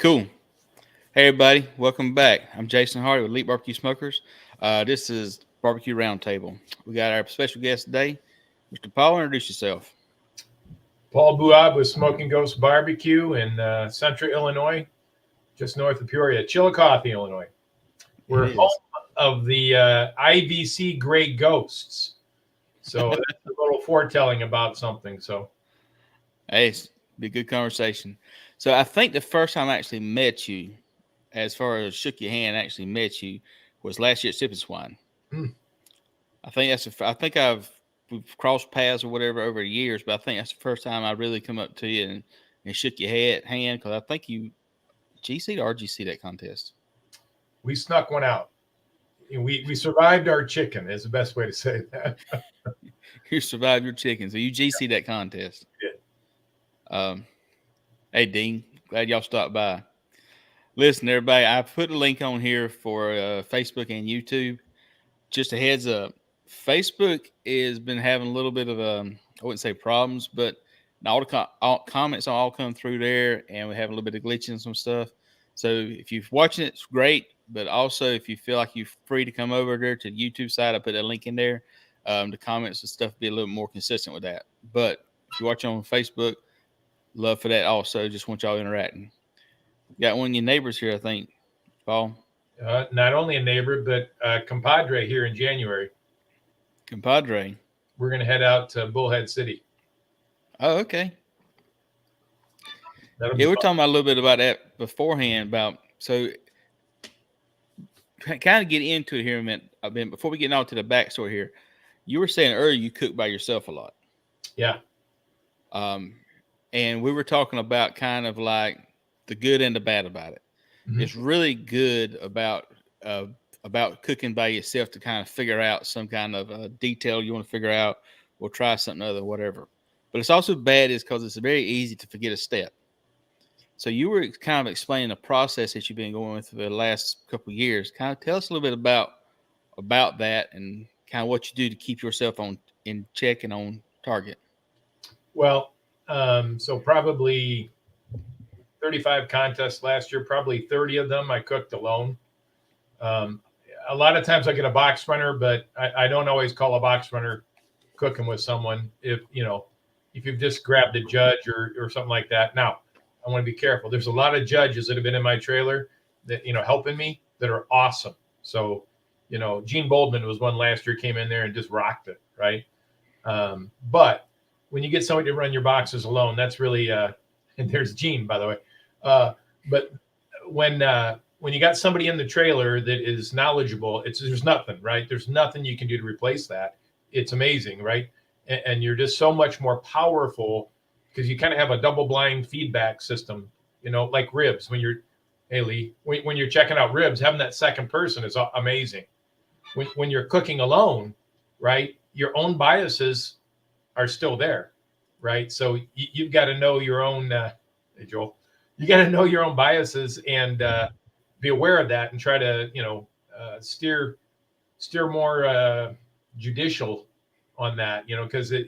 Cool. Hey, everybody. Welcome back. I'm Jason Hardy with Elite BBQ Smokers. This is BBQ Round Table. We got our special guest today, Mr. Paul. Introduce yourself. Paul Buab with Smoking Ghost Barbecue in Central Illinois, just north of Peoria, Chillicothe, Illinois. We're home of the IVC Gray Ghosts. So that's a little foretelling about something. So, hey, it's be a good conversation. So I think the first time I actually met you, as far as shook your hand, actually met you, was last year at Sipping Swine. I think we've crossed paths or whatever over the years, but I think that's the first time I really come up to you and shook your hand because I think you GC'd or RGC that contest. We snuck one out. We survived our chicken is the best way to say that. You survived your chicken, so you GC that contest. Yeah. Hey, Dean, glad y'all stopped by. Listen, everybody, I put a link on here for Facebook and YouTube. Just a heads up, Facebook has been having a little bit of I wouldn't say problems, but all the comments all come through there, and we have a little bit of glitching and some stuff. So if you're watching it, it's great. But also, if you feel like you're free to come over there to the YouTube side, I put a link in there. The comments and stuff be a little more consistent with that. But if you watch on Facebook, love for that also. Just want y'all interacting. Got one of your neighbors here, I think, Paul. Not only a neighbor, but a compadre here in January. Compadre. We're going to head out to Bullhead City. Oh, okay. Yeah, we're talking about a little bit about that beforehand. So kind of get into it here a minute. Before we get on to the backstory here, you were saying earlier you cook by yourself a lot. Yeah. And we were talking about kind of like the good and the bad about it. Mm-hmm. It's really good about cooking by yourself to kind of figure out some kind of detail you want to figure out, or try something other, whatever. But it's also bad is because it's very easy to forget a step. So you were kind of explaining the process that you've been going with for the last couple of years. Kind of tell us a little bit about that and kind of what you do to keep yourself in check and on target. Well, so probably 35 contests last year, probably 30 of them I cooked alone. A lot of times I get a box runner, but I don't always call a box runner cooking with someone if you've just grabbed a judge or something like that. Now, I want to be careful. There's a lot of judges that have been in my trailer that, helping me that are awesome. So, Gene Boldman was one last year, came in there and just rocked it, right? But when you get somebody to run your boxes alone, that's really, and there's Gene, by the way. But when you got somebody in the trailer that is knowledgeable, there's nothing, right? There's nothing you can do to replace that. It's amazing, right? And you're just so much more powerful because you kind of have a double blind feedback system, like ribs. When you're checking out ribs, having that second person is amazing. When you're cooking alone, right, your own biases are still there, right? So you've got to know your own, hey, Joel, you got to know your own biases and be aware of that and try to, steer more judicial on that, because if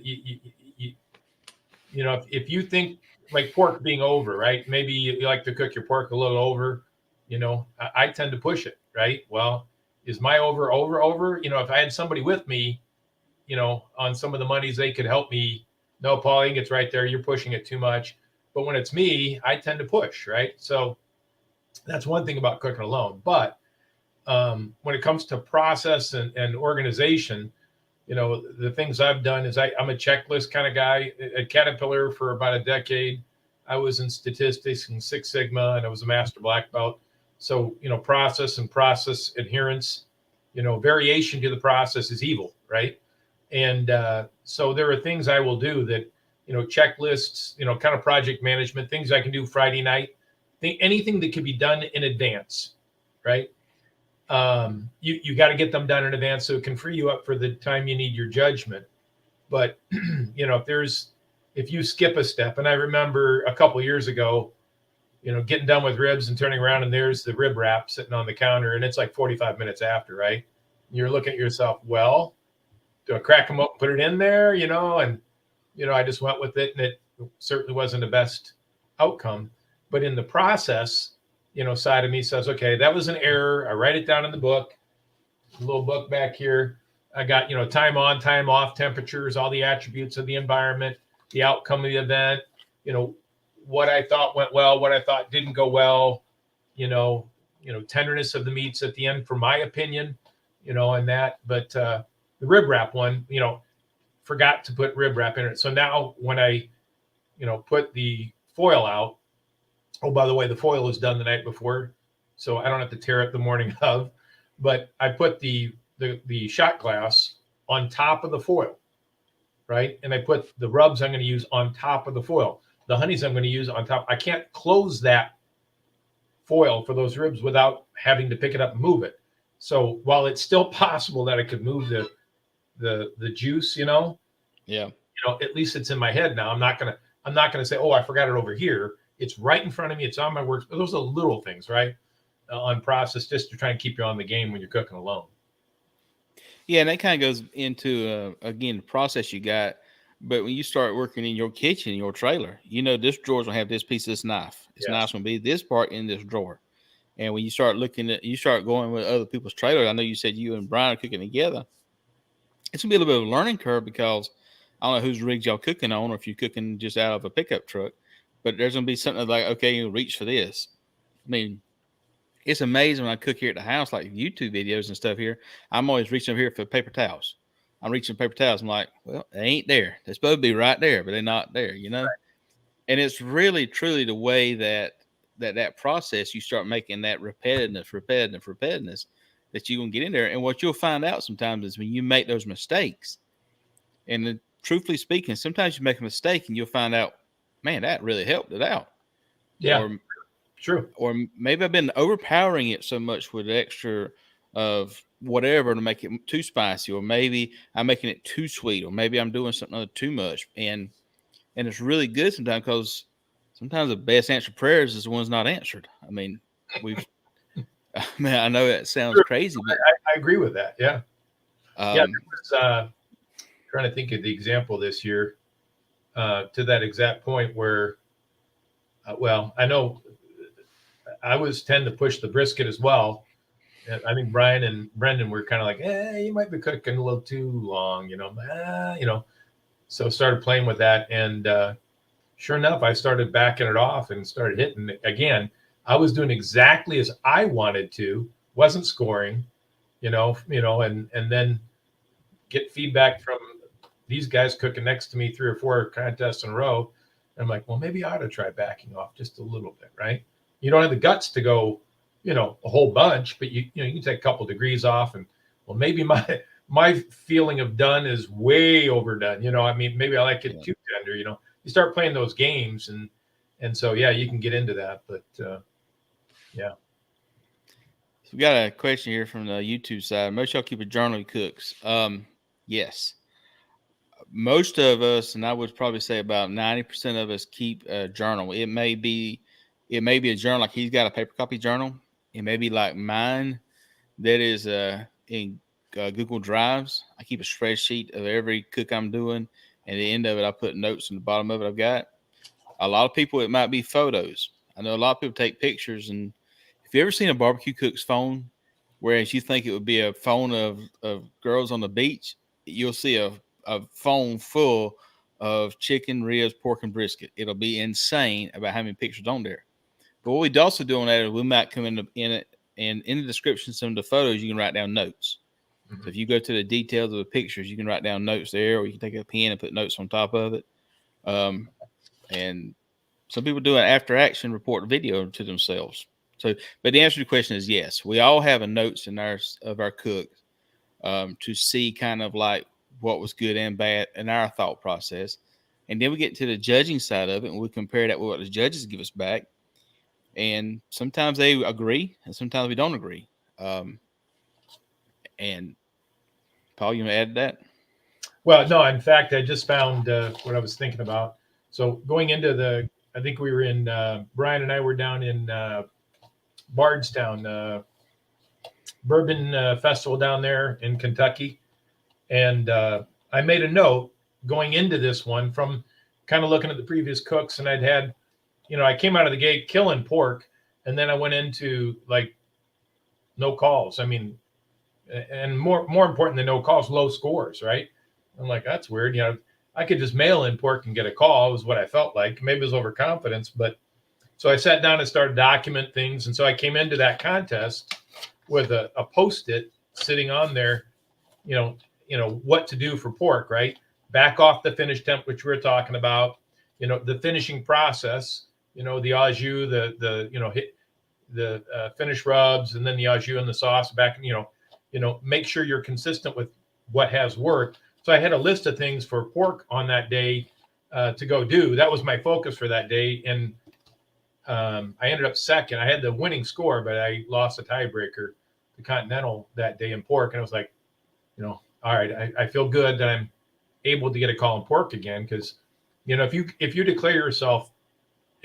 you think like pork being over, right? Maybe you like to cook your pork a little over, I tend to push it, right? Well, is my over? If I had somebody with me, on some of the monies, they could help me. No, Paul, I think it's right there. You're pushing it too much. But when it's me, I tend to push, right? So that's one thing about cooking alone. But when it comes to process and organization, the things I've done is I'm a checklist kind of guy. At Caterpillar for about a decade, I was in statistics and Six Sigma, and I was a master black belt. So, process and process adherence, variation to the process is evil, right? And so there are things I will do that, checklists, kind of project management, things I can do Friday night, anything that can be done in advance, right? You got to get them done in advance so it can free you up for the time you need your judgment. But, if you skip a step, and I remember a couple of years ago, getting done with ribs and turning around and there's the rib wrap sitting on the counter and it's like 45 minutes after, right? You're looking at yourself, well, do I crack them up and put it in there, and, I just went with it and it certainly wasn't the best outcome. But in the process, side of me says, okay, that was an error. I write it down in the book, a little book back here. I got, time on, time off, temperatures, all the attributes of the environment, the outcome of the event, what I thought went well, what I thought didn't go well, tenderness of the meats at the end, for my opinion, and that. But the rib wrap one, forgot to put rib wrap in it. So now when I, put the foil out, oh, by the way, the foil is done the night before, so I don't have to tear it the morning of. But I put the shot glass on top of the foil, right? And I put the rubs I'm going to use on top of the foil. The honeys I'm going to use on top. I can't close that foil for those ribs without having to pick it up and move it. So while it's still possible that I could move the juice, yeah, at least it's in my head now. I'm not gonna say, oh, I forgot it over here. It's right in front of me. It's on my work. Those are little things, right? On process, just to try and keep you on the game when you're cooking alone. Yeah, and that kind of goes into again the process you got. But when you start working in your kitchen, in your trailer, this drawer's gonna have this piece of this knife. This knife's gonna be this part in this drawer. And when you start going with other people's trailers, I know you said you and Brian are cooking together. It's gonna be a little bit of a learning curve because I don't know whose rigs y'all cooking on, or if you're cooking just out of a pickup truck. But there's gonna be something like, okay, you reach for this. I mean, it's amazing when I cook here at the house, like YouTube videos and stuff here. I'm always reaching over here for paper towels. I'm reaching for paper towels. I'm like, well, they ain't there. They're supposed to be right there, but they're not there, Right. And it's really, truly the way that process, you start making that repetitiveness that you're going to get in there. And what you'll find out sometimes is when you make those mistakes, and then, truthfully speaking, sometimes you make a mistake and you'll find out, man, that really helped it out. Yeah. Or True. Or maybe I've been overpowering it so much with extra of whatever to make it too spicy, or maybe I'm making it too sweet, or maybe I'm doing something too much. And it's really good sometimes because sometimes the best answered prayers is the ones not answered. I mean, I know that sounds crazy, but I agree with that. Yeah. There was, trying to think of the example this year to that exact point where, I know I tend to push the brisket as well. And I think Brian and Brendan were kind of like, you might be cooking a little too long, So started playing with that, and sure enough, I started backing it off and started hitting it again. I was doing exactly as I wanted to, wasn't scoring, and then get feedback from these guys cooking next to me 3 or 4 contests in a row. And I'm like, well, maybe I ought to try backing off just a little bit, right? You don't have the guts to go, a whole bunch, but you can take a couple degrees off, and well, maybe my feeling of done is way overdone. I mean, maybe I like it too tender. You start playing those games, and so you can get into that. But yeah. So we got a question here from the YouTube side. Most y'all keep a journal of cooks. Yes. Most of us, and I would probably say about 90% of us, keep a journal. It may be a journal like he's got a paper copy journal. It may be like mine that is in Google Drives. I keep a spreadsheet of every cook I'm doing, and at the end of it, I put notes in the bottom of it. I've got a lot of people. It might be photos. I know a lot of people take pictures, and if you ever seen a barbecue cook's phone, whereas you think it would be a phone of girls on the beach, you'll see a phone full of chicken, ribs, pork, and brisket. It'll be insane about how many pictures on there. But what we'd also do on that is we might come in it, and in the description, some of the photos, you can write down notes. Mm-hmm. So if you go to the details of the pictures, you can write down notes there, or you can take a pen and put notes on top of it. And some people do an after action report video to themselves. So, but the answer to the question is yes. We all have a notes in our cooks to see kind of like what was good and bad in our thought process. And then we get to the judging side of it, and we compare that with what the judges give us back. And sometimes they agree, and sometimes we don't agree. And Paul, you want to add to that? Well, no, in fact, I just found what I was thinking about. So going into I think we were in, Brian and I were down in Bardstown, Bourbon Festival down there in Kentucky. And I made a note going into this one from kind of looking at the previous cooks, and I came out of the gate killing pork. and then I went into like no calls. I mean, and more important than no calls, low scores, right? I'm like, that's weird. I could just mail in pork and get a call, was what I felt like. Maybe it was overconfidence, but so I sat down and started to document things. And so I came into that contest with a post-it sitting on there, what to do for pork, right? Back off the finish temp, which we were talking about, the finishing process, the au jus, hit the finish rubs, and then the au jus and the sauce back, make sure you're consistent with what has worked. So I had a list of things for pork on that day to go do. That was my focus for that day. And I ended up second. I had the winning score, but I lost a tiebreaker to Continental that day in pork. And I was like, all right, I feel good that I'm able to get a call in pork again. Because, if you declare yourself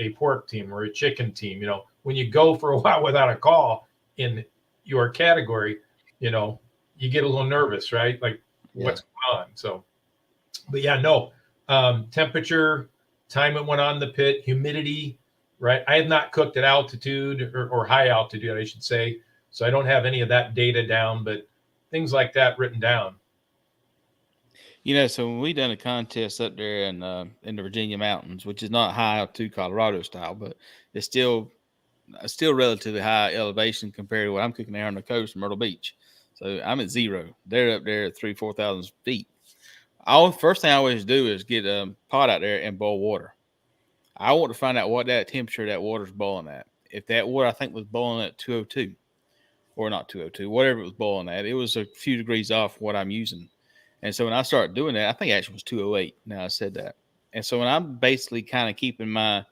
a pork team or a chicken team, when you go for a while without a call in your category, you get a little nervous, right? Like what's going on? So, but yeah, no, temperature, time it went on the pit, humidity, right? I have not cooked at altitude or high altitude, I should say. So I don't have any of that data down, but things like that written down. So when we done a contest up there in the Virginia mountains, which is not high altitude Colorado style, but it's still relatively high elevation compared to what I'm cooking there on the coast in Myrtle Beach. So I'm at 0. They're up there at 3,000-4,000 feet. First thing I always do is get a pot out there and boil water. I want to find out what that temperature that water's boiling at. If that water I think was boiling at 202, or not 202, whatever it was boiling at, it was a few degrees off what I'm using. And so when I started doing that, I think it actually was 208. Now I said that. And so when I'm basically kind of keeping my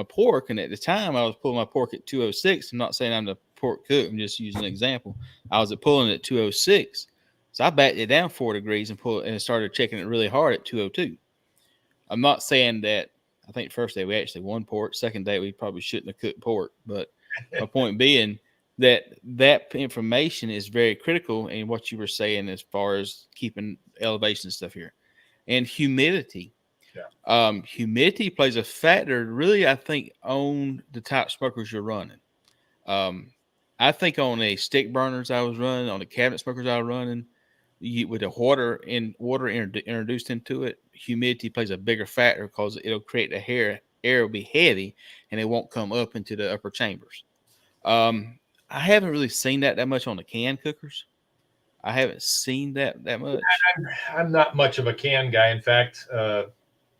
pork, and at the time I was pulling my pork at 206. I'm not saying I'm the pork cook. I'm just using an example. I was pulling it at 206. So I backed it down 4 degrees and started checking it really hard at 202. I'm not saying that. I think first day we actually won pork. Second day we probably shouldn't have cooked pork. But my point being that information is very critical in what you were saying as far as keeping elevation and stuff here. And humidity. Yeah. Humidity plays a factor, really, I think, on the type smokers you're running. I think on the stick burners I was running, on the cabinet smokers I was running, with the water introduced into it, humidity plays a bigger factor because it'll create the air will be heavy and it won't come up into the upper chambers. I haven't really seen that much on the can cookers. I haven't seen that much. I'm not much of a can guy. In fact,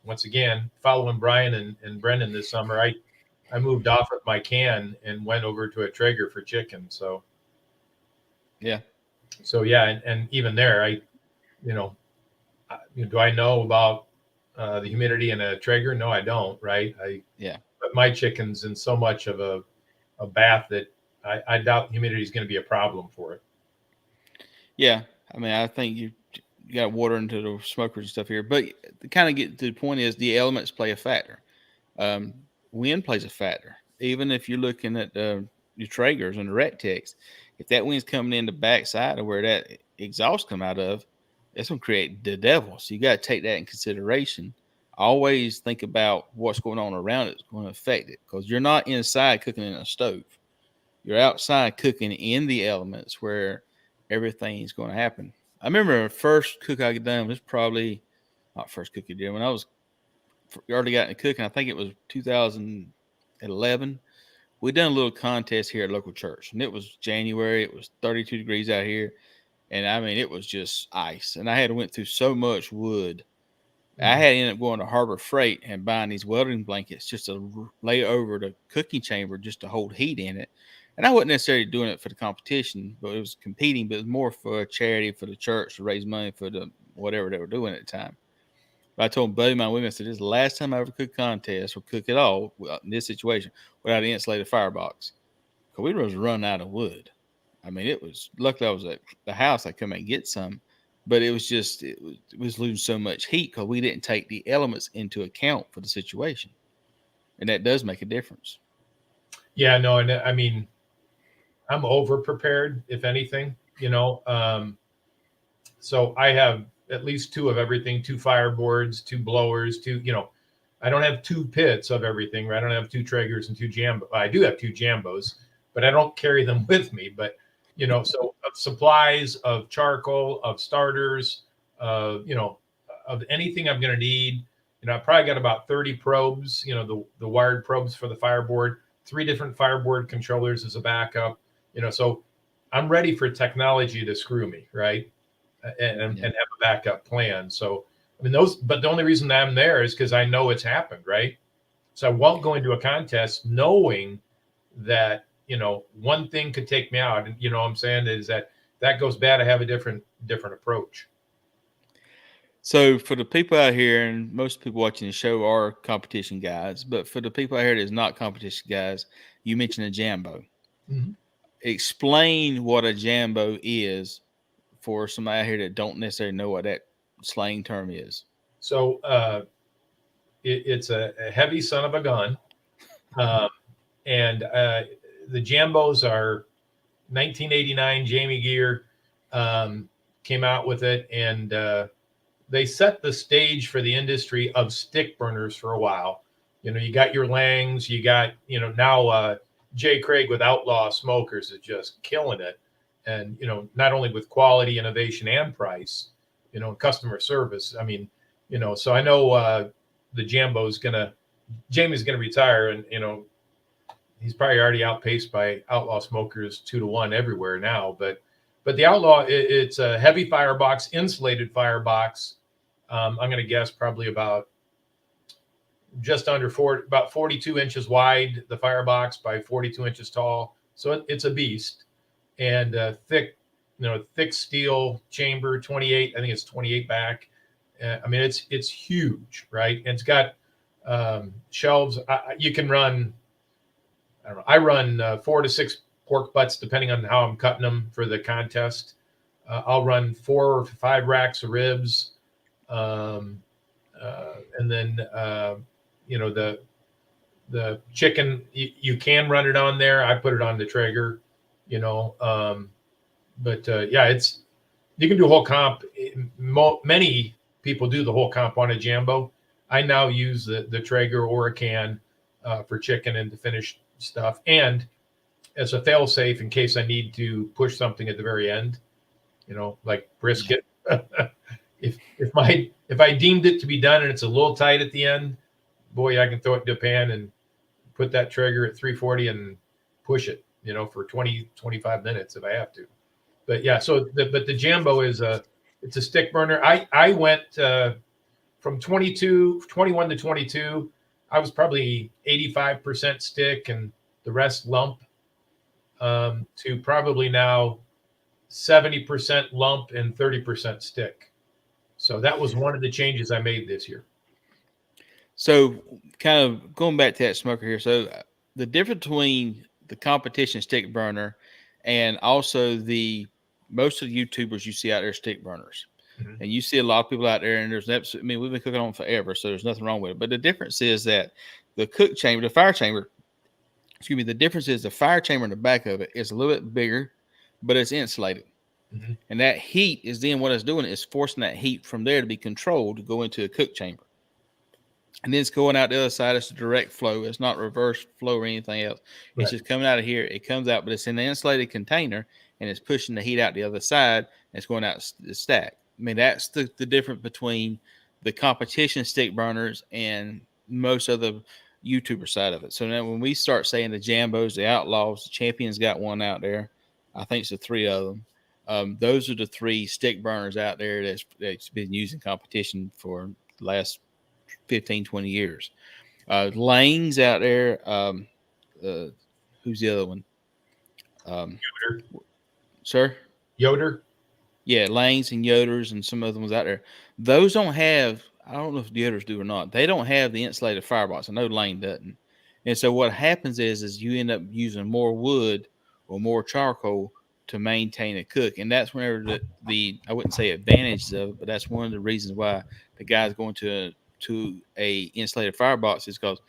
once again, following Brian and Brendan this summer, I moved off of my can and went over to a Traeger for chicken. So yeah, and even there, do I know about the humidity in a Traeger? No, I don't. Right? But my chicken's in so much of a bath that I doubt humidity is going to be a problem for it. Yeah, I mean, I think you got water into the smokers and stuff here, but to kind of get to the point is the elements play a factor. Wind plays a factor. Even if you're looking at your Traegers and the Rectex, if that wind's coming in the backside of where that exhaust come out of, it's going to create the devil. So you got to take that in consideration. Always think about what's going on around it. It's going to affect it because you're not inside cooking in a stove. You're outside cooking in the elements where everything's going to happen. I remember the first cook I done was probably not first cook you did when I was already got into cooking. I think it was 2011. We done a little contest here at local church, and it was January. It was 32 degrees out here, and I mean it was just ice. And I had went through so much wood. I had ended up going to Harbor Freight and buying these welding blankets just to lay over the cooking chamber just to hold heat in it. And I wasn't necessarily doing it for the competition, but it was competing, but it was more for a charity for the church to raise money for the whatever they were doing at the time. But I told buddy of mine, I said, this is the last time I ever cook contest or cook at all in this situation without an insulated firebox. Because we was running out of wood. I mean, it was, luckily I was at the house. I come and get some, but it was just, it was losing so much heat because we didn't take the elements into account for the situation. And that does make a difference. Yeah, no, and I mean, I'm over prepared, if anything, so I have at least 2 of everything, 2 fireboards, 2 blowers, 2, I don't have two pits of everything, right? I don't have two Traegers and two Jambo. I do have two Jambos, but I don't carry them with me. But so of supplies, of charcoal, of starters, of anything I'm going to need. I probably got about 30 probes. The wired probes for the fireboard, three different fireboard controllers as a backup. So I'm ready for technology to screw me, right? And have a backup plan. So I mean but the only reason that I'm there is because I know it's happened, right? So I won't go into a contest knowing that one thing could take me out. And what I'm saying is that goes bad. I have a different approach. So for the people out here, and most people watching the show are competition guys, but for the people out here that's not competition guys, you mentioned a Jambo. Mm-hmm. Explain what a Jambo is for somebody out here that don't necessarily know what that slang term is. So it's a heavy son of a gun. And the Jambos are 1989 Jamie Gear came out with it, and they set the stage for the industry of stick burners for a while. You got your Langs, you got now Jay Craig with Outlaw Smokers is just killing it, and not only with quality, innovation, and price, customer service. I mean, so I know the Jamie's gonna retire, and he's probably already outpaced by Outlaw Smokers 2-1 everywhere now. But the Outlaw, it's a heavy firebox, insulated firebox. I'm going to guess probably about just under about 42 inches wide, the firebox, by 42 inches tall. So it's a beast, and thick steel chamber, 28. I think it's 28 back. I mean, it's huge, right? And it's got shelves. You can run. I don't know. I run 4 to 6 pork butts depending on how I'm cutting them for the contest. I'll run 4 or 5 racks of ribs, and then the chicken. You can run it on there. I put it on the Traeger, but it's you can do a whole comp. Many people do the whole comp on a Jambo. I now use the Traeger or a can for chicken and to finish stuff, and as a fail safe in case I need to push something at the very end, like brisket. if I deemed it to be done and it's a little tight at the end, boy, I can throw it into a pan and put that Traeger at 340 and push it, for 20-25 minutes if I have to. But yeah, so the Jambo it's a stick burner. I went from 21 to 22. I was probably 85% stick and the rest lump, to probably now 70% lump and 30% stick. So that was one of the changes I made this year. So kind of going back to that smoker here. So the difference between the competition stick burner and also most of the YouTubers you see out there stick burners. Mm-hmm. And you see a lot of people out there, and we've been cooking on forever, so there's nothing wrong with it. But the difference is that the fire chamber, the difference is the fire chamber in the back of it is a little bit bigger, but it's insulated. Mm-hmm. And that heat is then what it's doing is forcing that heat from there to be controlled to go into a cook chamber. And then it's going out the other side. It's a direct flow. It's not reverse flow or anything else. Right. It's just coming out of here. It comes out, but it's in an insulated container, and it's pushing the heat out the other side, and it's going out the stack. I mean, that's the difference between the competition stick burners and most of the YouTuber side of it. So now when we start saying the Jambos, the Outlaws, the Champions got one out there. I think it's the 3 of them. Those are the 3 stick burners out there that's been used in competition for the last 15, 20 years. Langs out there. Who's the other one? Yoder. Sir? Yoder. Yeah, Langs and Yoders and some other ones out there. Those don't have, I don't know if the Yoders do or not. They don't have the insulated firebox. I know Lane doesn't. And so what happens is you end up using more wood or more charcoal to maintain a cook. And that's whenever the I wouldn't say advantages of it, but that's one of the reasons why the guy's going to a insulated firebox is because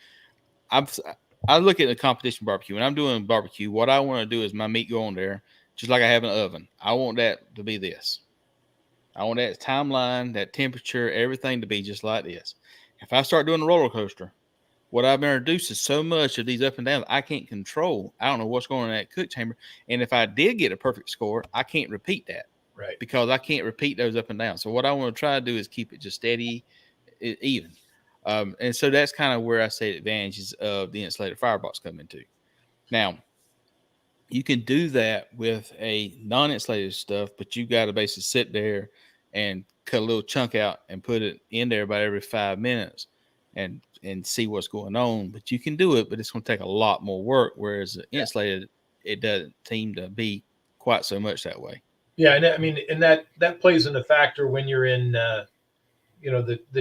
I look at the competition barbecue. When I'm doing barbecue, what I want to do is my meat go on there just like I have an oven. I want that to be this. I want that timeline, that temperature, everything to be just like this. If I start doing a roller coaster, what I've been introduced to so much of these up and downs, I can't control. I don't know what's going on in that cook chamber. And if I did get a perfect score, I can't repeat that Right. because I can't repeat those up and down. So what I want to try to do is keep it just steady, even. And so that's kind of where I say the advantages of the insulated firebox come into. Now, you can do that with a non-insulated stuff, but you got to basically sit there and cut a little chunk out and put it in there about every 5 minutes and see what's going on. But you can do it, but it's going to take a lot more work. Whereas the insulated, it doesn't seem to be quite so much that way. Yeah, and I mean, and that plays in the factor when you're in, the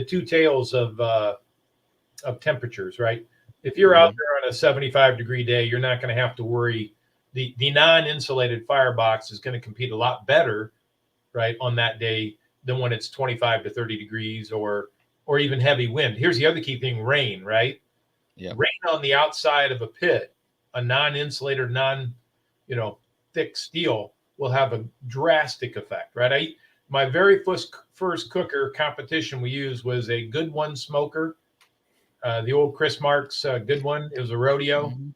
two tails of temperatures, right? If you're out there on a 75-degree day, you're not going to have to worry. The non-insulated firebox is going to compete a lot better, right, on that day than when it's 25 to 30 degrees or even heavy wind. Here's the other key thing: rain, right? Yeah. Rain on the outside of a pit, a non-insulated, thick steel will have a drastic effect, right? My very first cooker competition we used was a Good One smoker, the old Chris Marks Good One. It was a rodeo. Mm-hmm.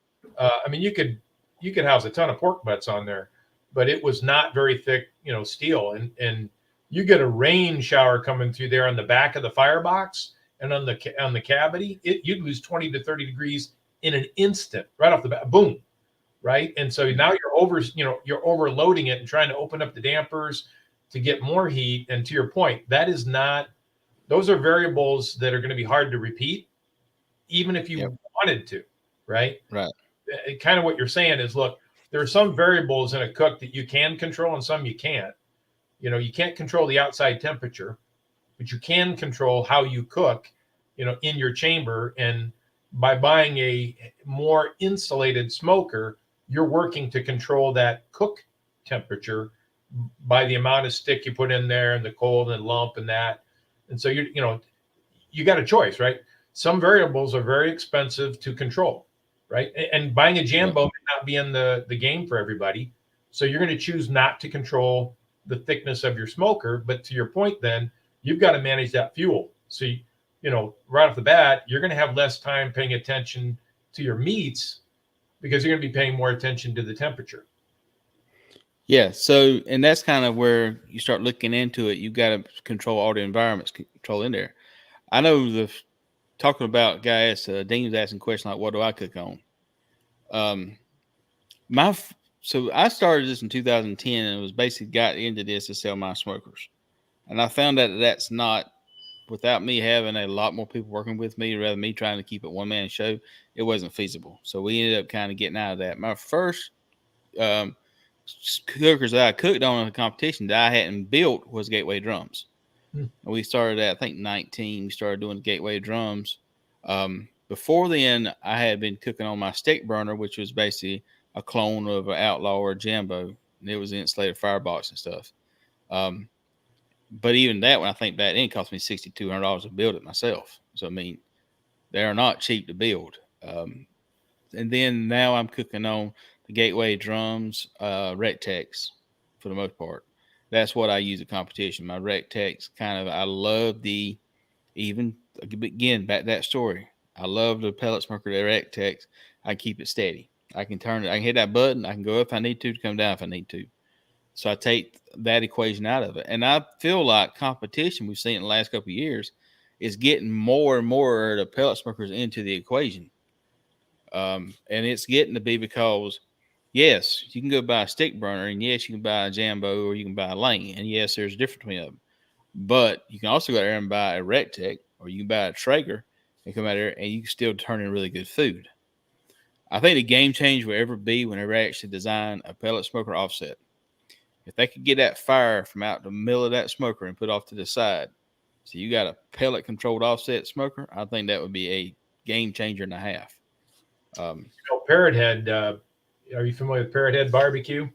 I mean, you could house a ton of pork butts on there, but it was not very thick, steel. And you get a rain shower coming through there on the back of the firebox and on the cavity, you'd lose 20 to 30 degrees in an instant, right off the bat. Boom, right? And so now you're overloading it and trying to open up the dampers to get more heat. And to your point, those are variables that are going to be hard to repeat, even if you wanted to, right? Right. Kind of what you're saying is, look, there are some variables in a cook that you can control and some you can't. You can't control the outside temperature, but you can control how you cook, in your chamber. And by buying a more insulated smoker, you're working to control that cook temperature by the amount of stick you put in there and the cold and lump and that. And so you got a choice, right? Some variables are very expensive to control, right? And buying a Jambo may not be in the game for everybody. So you're going to choose not to control the thickness of your smoker. But to your point, then you've got to manage that fuel. So, right off the bat, you're going to have less time paying attention to your meats because you're going to be paying more attention to the temperature. Yeah. So, and that's kind of where you start looking into it. You got to control all the environments control in there. I know talking about guys, Dean was asking questions like, what do I cook on? So I started this in 2010 and was basically got into this to sell my smokers. And I found that that's not, without me having a lot more people working with me, rather me trying to keep it one man show, it wasn't feasible. So we ended up kind of getting out of that. My first cookers that I cooked on in a competition that I hadn't built was Gateway drums. We started at, I think, 19. We started doing Gateway drums. Before then, I had been cooking on my stick burner, which was basically a clone of an Outlaw or a Jambo. And it was an insulated firebox and stuff. But even that, when I think back, it cost me $6,200 to build it myself. So, I mean, they're not cheap to build. And then now I'm cooking on the Gateway drums, Rectex for the most part. That's what I use at competition. My Rectex I love even again, back to that story. I love the pellet smoker, the Rectex. I keep it steady. I can turn it. I can hit that button. I can go up if I need to come down if I need to. So I take that equation out of it. And I feel like competition we've seen in the last couple of years is getting more and more of the pellet smokers into the equation. And it's getting to be because, yes, you can go buy a stick burner, and yes, you can buy a Jambo or you can buy a Lane. And yes, there's a difference between them. But you can also go there and buy a Rectech or you can buy a Traeger and come out there and you can still turn in really good food. I think the game change will ever be whenever they actually design a pellet smoker offset. If they could get that fire from out the middle of that smoker and put off to the side, so you got a pellet controlled offset smoker, I think that would be a game changer and a half. Parrot Head, are you familiar with Parrot Head barbecue?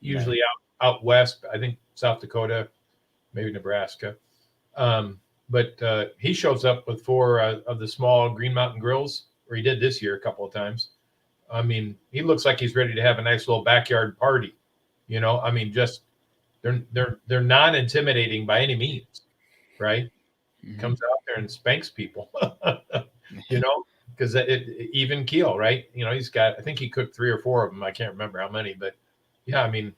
Usually out west, I think South Dakota, maybe Nebraska. But he shows up with 4 of the small Green Mountain grills, or he did this year a couple of times. I mean, he looks like he's ready to have a nice little backyard party. I mean, just they're not intimidating by any means, right? Mm-hmm. Comes out there and spanks people, you know, because it even keel, right? You know, he's got, I think he cooked 3 or 4 of them. I can't remember how many, but yeah, I mean,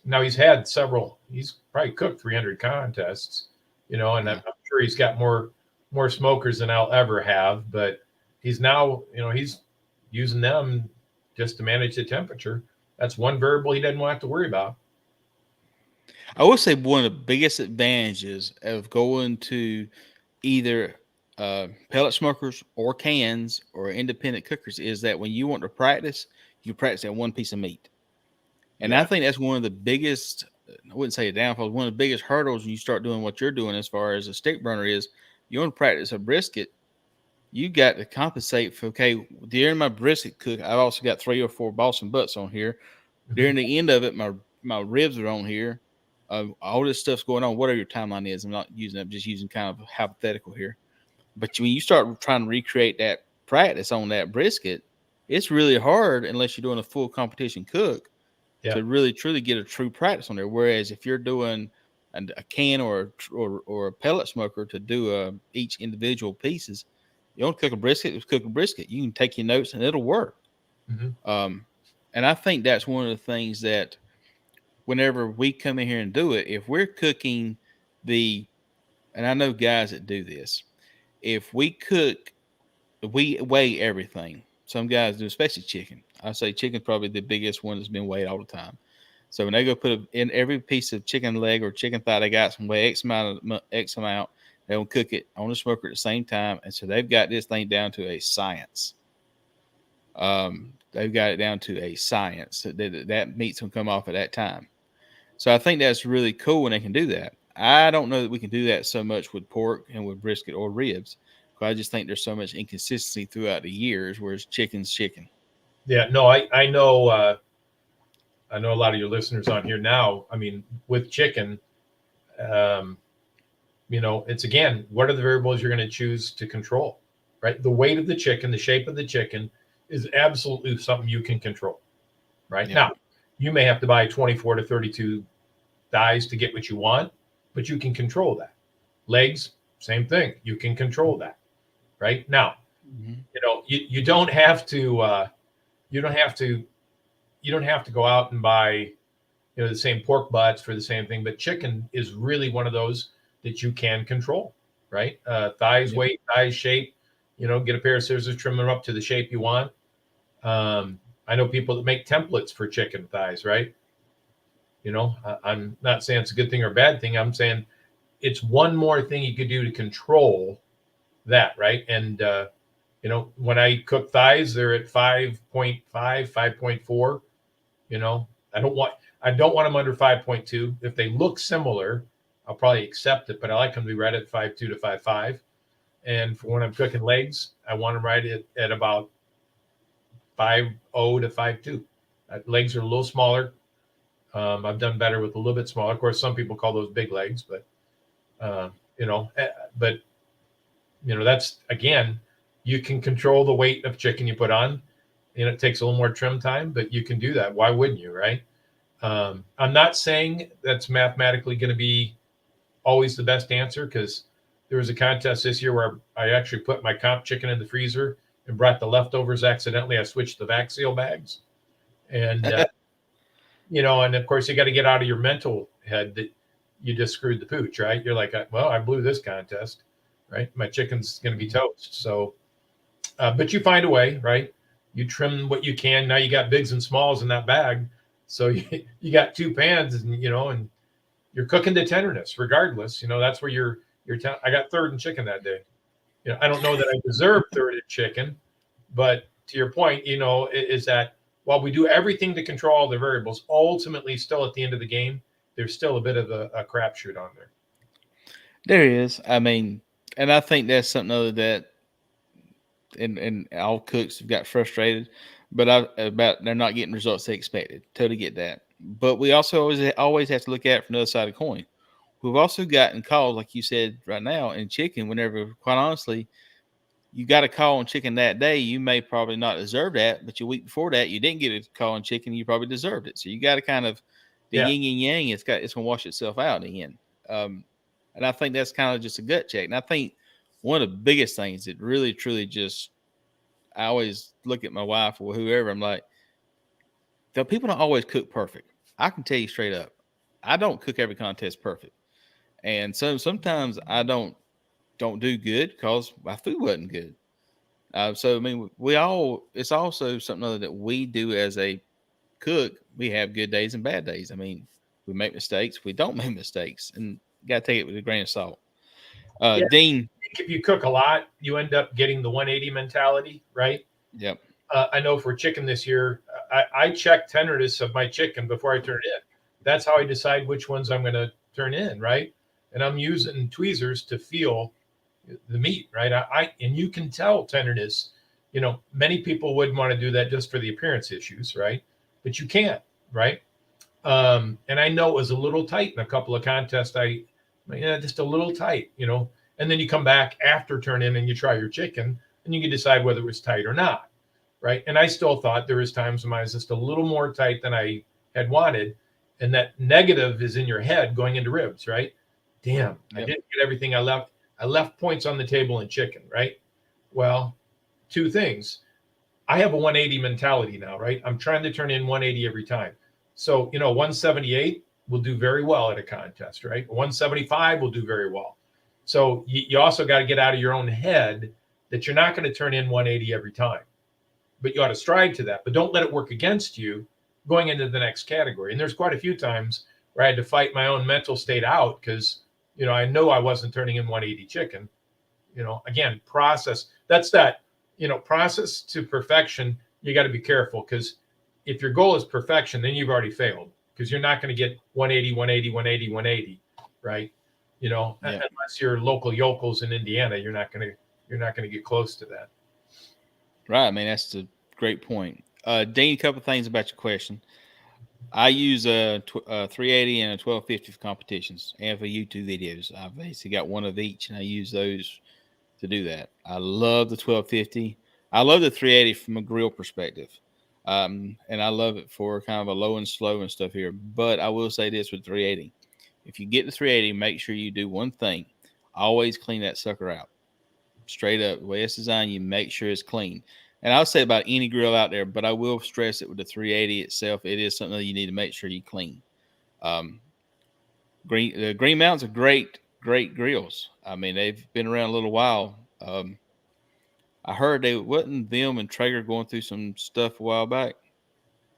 now he's had several, he's probably cooked 300 contests, you know, and I'm Yeah. sure he's got more smokers than I'll ever have, but he's now, you know, he's using them just to manage the temperature. That's one variable he doesn't want to have to worry about. I would say one of the biggest advantages of going to either pellet smokers or cans or independent cookers is that when you want to practice, you practice at one piece of meat. And I Yeah. think that's one of the biggest, I wouldn't say a downfall, one of the biggest hurdles when you start doing what you're doing as far as a stick burner is you want to practice a brisket. You got to compensate for, okay, during my brisket cook, I've also got 3 or 4 Boston butts on here. Mhm. During the end of it, my ribs are on here. All this stuff's going on. Whatever your timeline is, I'm not using it. I'm just using kind of hypothetical here. But when you start trying to recreate that practice on that brisket, it's really hard unless you're doing a full competition cook Yeah. to really truly get a true practice on there. Whereas if you're doing a can or a pellet smoker to do each individual pieces, you don't cook a brisket, just cook a brisket. You can take your notes and it'll work. Hmm. Um, and I think that's one of the things that whenever we come in here and do it, if we're cooking the, and I know guys that do this, if we cook, we weigh everything. Some guys do, especially chicken. I say chicken's probably the biggest one that's been weighed all the time. So when they go put in every piece of chicken leg or chicken thigh, they got some weigh X amount. They will cook it on the smoker at the same time, and so they've got this thing down to a science. They've got it down to a science that meat's gonna come off at that time. So I think that's really cool when they can do that. I don't know that we can do that so much with pork and with brisket or ribs. I just think there's so much inconsistency throughout the years, whereas chicken's chicken. Yeah. No, I know a lot of your listeners on here now. I mean, with chicken, um, you know, it's again, what are the variables you're going to choose to control, right? The weight of the chicken, the shape of the chicken is absolutely something you can control, right? Yep. Now, you may have to buy 24 to 32 thighs to get what you want, but you can control that. Legs, same thing. You can control that, right? Now, Mm-hmm. you know, you don't have to, you don't have to, you don't have to go out and buy, you know, the same pork butts for the same thing, but chicken is really one of those that you can control, right? Thighs Yep. weight, thighs shape, you know, get a pair of scissors, trim them up to the shape you want. I know people that make templates for chicken thighs, right? You know, I'm not saying it's a good thing or a bad thing. I'm saying it's one more thing you could do to control that, right? And you know, when I cook thighs, they're at 5.5, 5.4. You know, I don't want them under 5.2. If they look similar, I'll probably accept it, but I like them to be right at 5.2 to 5.5. And for when I'm cooking legs, I want them right at about 5.0 to 5.2. Legs are a little smaller. I've done better with a little bit smaller. Of course, some people call those big legs, but you know, but you know, that's again, you can control the weight of chicken you put on. And it takes a little more trim time, but you can do that. Why wouldn't you, right? I'm not saying that's mathematically going to be always the best answer because there was a contest this year where I actually put my comp chicken in the freezer and brought the leftovers accidentally. I switched the vac seal bags, and you know, and of course you got to get out of your mental head that you just screwed the pooch, right? You're like, well, I blew this contest, right? My chicken's going to be toast. So, but you find a way, right? You trim what you can. Now you got bigs and smalls in that bag, so you got 2 pans, and you know, and you're cooking to tenderness, regardless. You know, that's where I got third in chicken that day. You know, I don't know that I deserve third in chicken, but to your point, you know, is that while we do everything to control all the variables, ultimately, still at the end of the game, there's still a bit of a crapshoot on there. There is. I mean, and I think that's something other that and all cooks have got frustrated, but about they're not getting results they expected. Totally get that. But we also always have to look at it from the other side of the coin. We've also gotten calls, like you said right now, in chicken. Whenever, quite honestly, you got a call on chicken that day, you may probably not deserve that, but your week before that, you didn't get a call on chicken, you probably deserved it. So you got to kind of the Yeah. yin and yang. It's going to wash itself out in the end. And I think that's kind of just a gut check. And I think one of the biggest things that really, truly just, I always look at my wife or whoever, I'm like, the people don't always cook perfect. I can tell you straight up, I don't cook every contest perfect. And so sometimes I don't do good because my food wasn't good. So I mean, we all, it's also something other that we do as a cook. We have good days and bad days. I mean, we make mistakes, we don't make mistakes, and you got to take it with a grain of salt. Yeah, Dean. I think if you cook a lot, you end up getting the 180 mentality, right? Yep. I know for chicken this year, I check tenderness of my chicken before I turn it in. That's how I decide which ones I'm going to turn in, right? And I'm using tweezers to feel the meat, right? And you can tell tenderness. You know, many people wouldn't want to do that just for the appearance issues, right? But you can't, right? And I know it was a little tight in a couple of contests. Just a little tight, you know. And then you come back after turn in and you try your chicken, and you can decide whether it was tight or not, right? And I still thought there was times when I was just a little more tight than I had wanted, and that negative is in your head going into ribs, right? Damn, I didn't get everything I left. I left points on the table in chicken, right? Well, two things. I have a 180 mentality now, right? I'm trying to turn in 180 every time. So, 178 will do very well at a contest, right? 175 will do very well. So you also got to get out of your own head that you're not going to turn in 180 every time, but you ought to strive to that. But don't let it work against you going into the next category. And there's quite a few times where I had to fight my own mental state out because, I know I wasn't turning in 180 chicken. Again, process. That's that, process to perfection. You got to be careful because if your goal is perfection, then you've already failed because you're not going to get 180, 180, 180, 180, right? Unless you're local yokels in Indiana, you're not going to get close to that. Right. I mean, that's a great point. Dean, a couple of things about your question. I use a 380 and a 1250 for competitions and for YouTube videos. I've basically got one of each, and I use those to do that. I love the 1250. I love the 380 from a grill perspective. And I love it for kind of a low and slow and stuff here. But I will say this with 380. If you get the 380, make sure you do one thing. Always clean that sucker out. Straight up. The way it's designed, you make sure it's clean. And I'll say about any grill out there, but I will stress it with the 380 itself. It is something that you need to make sure you clean. Green Mountains are great grills. I mean, they've been around a little while. I heard they wasn't them and Traeger going through some stuff a while back.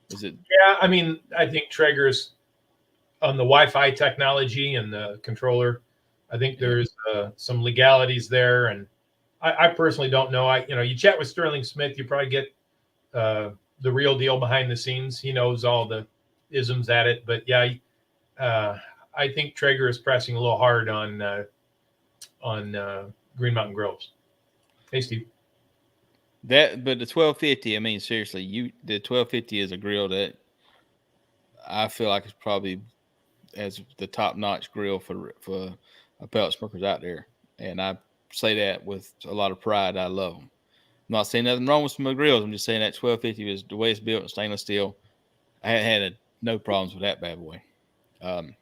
Is it? Yeah, I mean, I think Traeger's on the Wi-Fi technology and the controller. I think there's some legalities there, and I personally don't know. You chat with Sterling Smith, you probably get the real deal behind the scenes. He knows all the isms at it, but yeah, I think Traeger is pressing a little hard on Green Mountain Grills. Hey, Steve. But the 1250, I mean, seriously, the 1250 is a grill that I feel like it's probably as the top notch grill for pellet smokers out there, and I say that with a lot of pride. I love them. I'm not saying nothing wrong with some of the grills. I'm just saying that 1250 is the way it's built, stainless steel. I had no problems with that bad boy. And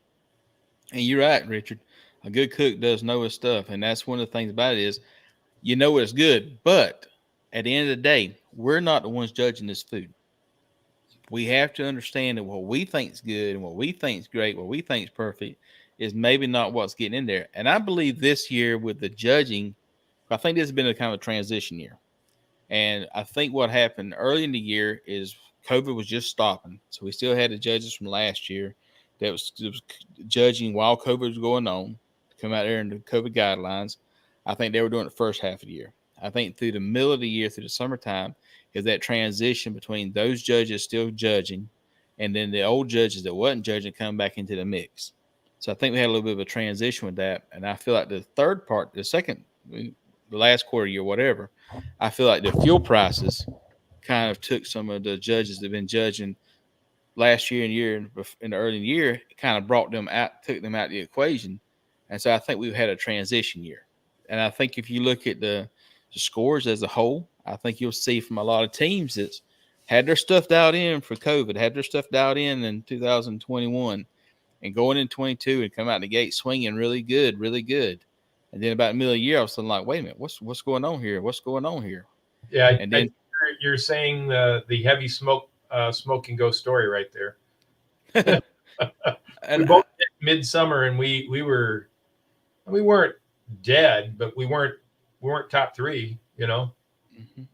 you're right, Richard. A good cook does know his stuff, and that's one of the things about it is you know it's good. But at the end of the day, we're not the ones judging this food. We have to understand that what we think is good and what we think is great, what we think is perfect, is maybe not what's getting in there. And I believe this year with the judging, I think this has been a kind of a transition year. And I think what happened early in the year is COVID was just stopping. So we still had the judges from last year that was judging while COVID was going on to come out there in the COVID guidelines. I think they were doing it the first half of the year. I think through the middle of the year, through the summertime, is that transition between those judges still judging and then the old judges that wasn't judging come back into the mix. So I think we had a little bit of a transition with that. And I feel like the third part, the last quarter year, whatever, I feel like the fuel prices kind of took some of the judges that have been judging last year and year in the early year, kind of brought them out, took them out of the equation. And so I think we've had a transition year. And I think if you look at the scores as a whole, I think you'll see from a lot of teams that's had their stuff dialed in for COVID, had their stuff dialed in 2021 and going in 22 and come out the gate swinging really good, And then about the middle of the year, I was like, wait a minute, what's going on here? What's going on here? Yeah, And I then think you're saying the heavy smoking ghost story right there. We and both did midsummer, and we weren't dead, but we weren't top three. mhm.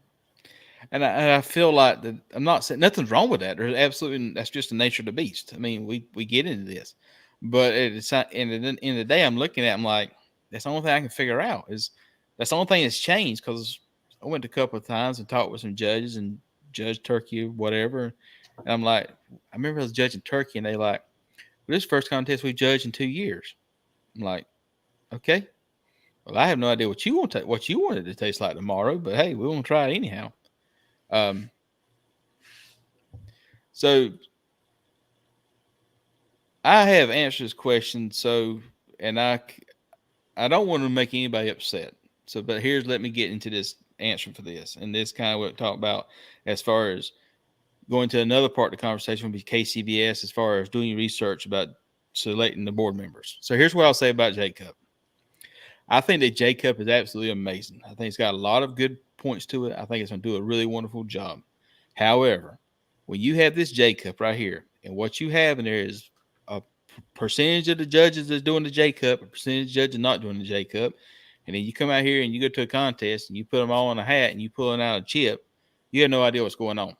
And I feel like that I'm not saying nothing's wrong with that. There's absolutely that's just the nature of the beast. I mean, we get into this, but it's not. And at the end of the day, I'm looking at. I'm like, that's the only thing I can figure out is that's the only thing that's changed because I went a couple of times and talked with some judges and judged Turkey or whatever, and I'm like, I remember I was judging Turkey and they like, well, this first contest we judged in 2 years. I'm like, okay, well, I have no idea what you want to what you want it to taste like tomorrow, but hey, we want to try it anyhow. Um, so I have answered this question. So, and I don't want to make anybody upset. So, but here's let me get into this answer for this, and this kind of what I talk about as far as going to another part of the conversation would be KCBS as far as doing research about selecting the board members. So here's what I'll say about Jacob. I think that J Cup is absolutely amazing. I think it's got a lot of good points to it. I think it's going to do a really wonderful job. However, when you have this J Cup right here, and what you have in there is a percentage of the judges that's doing the J Cup, a percentage of judges not doing the J Cup, and then you come out here and you go to a contest and you put them all in a hat and you pulling out a chip, you have no idea what's going on.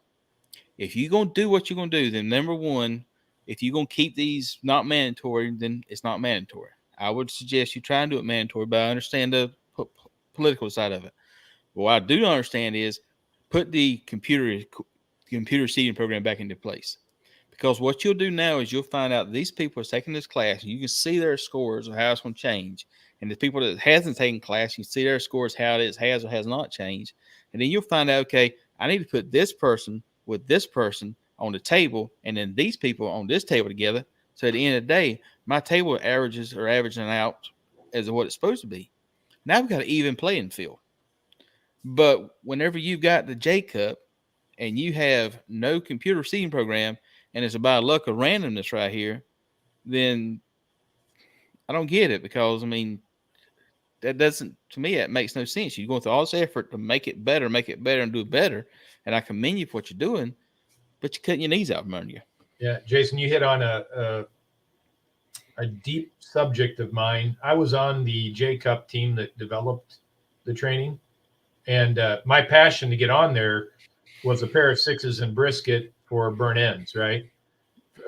If you're going to do what you're going to do, then number one, if you're going to keep these not mandatory, then it's not mandatory. I would suggest you try and do it mandatory, but I understand the political side of it. But what I do understand is put the computer seeding program back into place. Because what you'll do now is you'll find out these people are taking this class, and you can see their scores of how it's going to change. And the people that hasn't taken class, you can see their scores how it is has or has not changed. And then you'll find out, okay, I need to put this person with this person on the table, and then these people on this table together. So at the end of the day, my table averages are averaging out as what it's supposed to be. Now we've got an even playing field. But whenever you've got the J Cup and you have no computer seeding program and it's about luck of randomness right here, then I don't get it because I mean that doesn't to me that makes no sense. You're going through all this effort to make it better, and do it better. And I commend you for what you're doing, but you're cutting your knees out from under you. Yeah, Jason, you hit on a deep subject of mine. I was on the J Cup team that developed the training, and my passion to get on there was a pair of sixes and brisket for burn ends, right?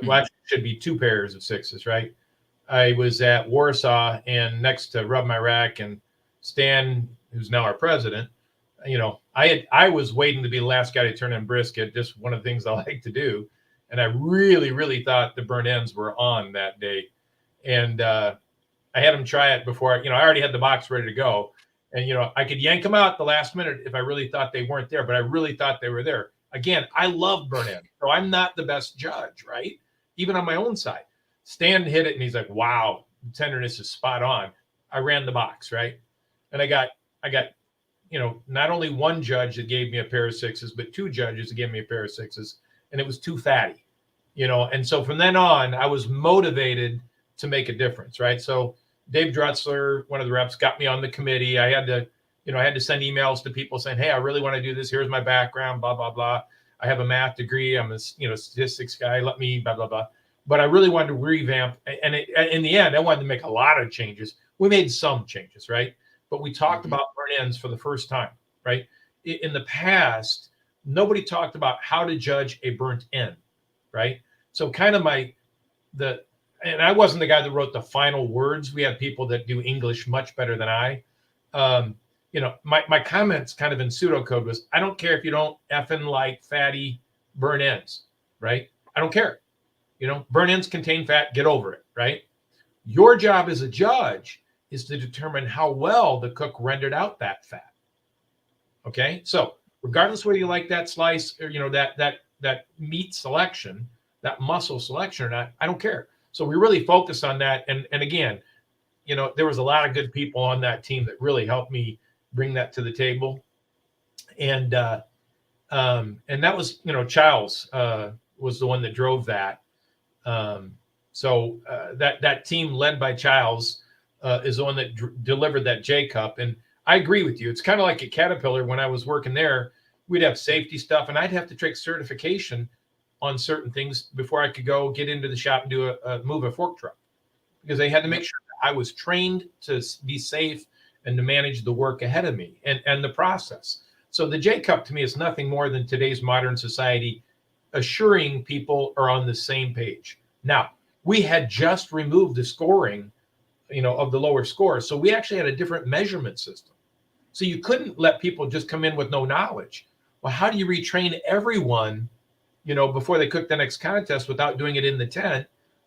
Well, actually, it should be two pairs of sixes, right? I was at Warsaw, and next to Rub My Rack and Stan, who's now our president, I was waiting to be the last guy to turn in brisket, just one of the things I like to do. And I really, really thought the burn ends were on that day. And I had them try it before, I already had the box ready to go. And, I could yank them out the last minute if I really thought they weren't there, but I really thought they were there. Again, I love burn ends, so I'm not the best judge, right? Even on my own side. Stan hit it and he's like, wow, tenderness is spot on. I ran the box, right? And I got, not only one judge that gave me a pair of sixes, but two judges that gave me a pair of sixes, and it was too fatty, And so from then on, I was motivated to make a difference, right? So Dave Drutzler, one of the reps, got me on the committee. I had to send emails to people saying, hey, I really want to do this. Here's my background, blah, blah, blah. I have a math degree. I'm a, statistics guy. Let me, blah, blah, blah. But I really wanted to revamp. And in the end, I wanted to make a lot of changes. We made some changes, right? But we talked about burn ends for the first time, right? In the past, nobody talked about how to judge a burnt end, right? So kind of and I wasn't the guy that wrote the final words. We had people that do English much better than I. My comments kind of in pseudocode was, I don't care if you don't effing like fatty burn ends, right? I don't care. Burn ends contain fat, get over it, right? Your job as a judge is to determine how well the cook rendered out that fat. Okay, so regardless whether you like that slice or that meat selection, that muscle selection or not, I don't care. So we really focused on that, and again, there was a lot of good people on that team that really helped me bring that to the table, and that was Charles was the one that drove that. So that team led by Charles is the one that delivered that J cup. And I agree with you. It's kind of like at Caterpillar when I was working there. We'd have safety stuff, and I'd have to take certification on certain things before I could go get into the shop and do move a fork truck, because they had to make Yep. sure that I was trained to be safe and to manage the work ahead of me and the process. So the J cup to me is nothing more than today's modern society assuring people are on the same page. Now, we had just removed the scoring, of the lower scores. So we actually had a different measurement system. So you couldn't let people just come in with no knowledge. Well, how do you retrain everyone, before they cook the next contest without doing it in the tent?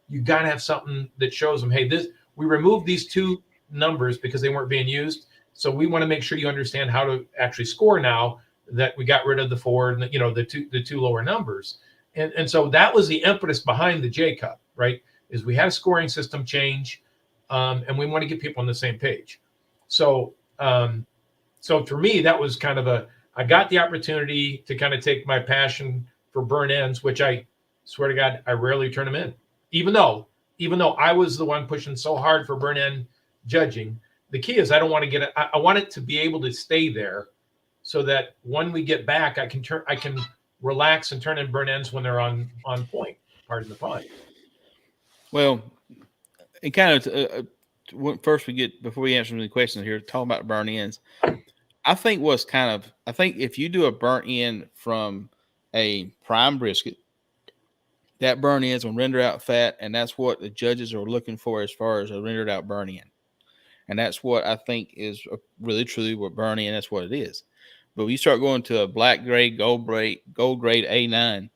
You got to have something that shows them, hey, we removed these two numbers because they weren't being used. So we want to make sure you understand how to actually score now that we got rid of the four and the two lower numbers. And so that was the impetus behind the J cup, right? Is we had a scoring system change, and we want to get people on the same page. So so for me, that was kind of I got the opportunity to kind of take my passion for burn ends, which I swear to God, I rarely turn them in, even though I was the one pushing so hard for burn end judging. The key is I don't want to get it. I want it to be able to stay there, so that when we get back, I can relax and turn in burn ends when they're on point. Pardon the pun. Well, and kind of first we get before we answer any questions here, talking about burn ends. I think I think if you do a burnt end from a prime brisket, that burn ends will render out fat, and that's what the judges are looking for as far as a rendered out burn end. And that's what I think is really truly what burn end. That's what it is. But when you start going to a black grade, gold grade A9,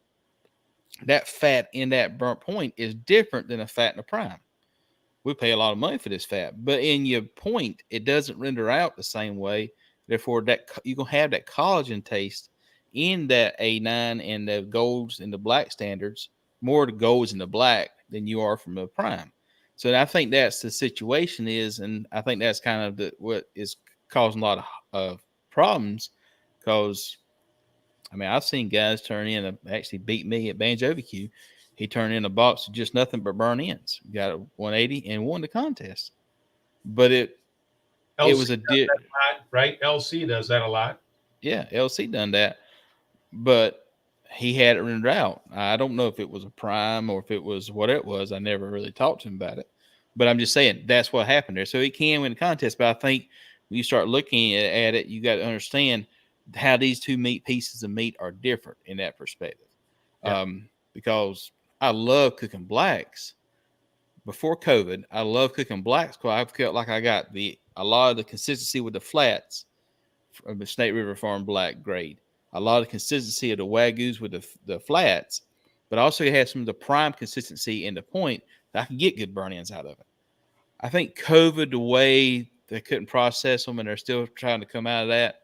that fat in that burnt point is different than a fat in a prime. We pay a lot of money for this fat, but in your point, it doesn't render out the same way. Therefore, that you're gonna have that collagen taste in that A9 and the golds and the black standards, more the golds and the black than you are from the prime. So I think that's the situation is, and I think that's kind of what is causing a lot of problems. Because I mean, I've seen guys turn in actually beat me at Banjo BBQ. He turned in a box of just nothing but burn ends. Got a 180 and won the contest. But it LC was a does that a lot, right? LC does that a lot. yeah, LC done that, but he had it rendered out. I don't know if it was a prime or if it was what it was. I never really talked to him about it, but I'm just saying that's what happened there. So he can win the contest, but I think when you start looking at it, you got to understand how these two meat pieces of meat are different in that perspective. Yeah. Because I love cooking blacks. Before COVID, I love cooking blacks because I felt like I got a lot of the consistency with the flats from the Snake River Farm black grade. A lot of consistency of the Wagyus with the flats, but also had some of the prime consistency in the point that I can get good burn ends out of it. I think COVID, the way they couldn't process them and they're still trying to come out of that,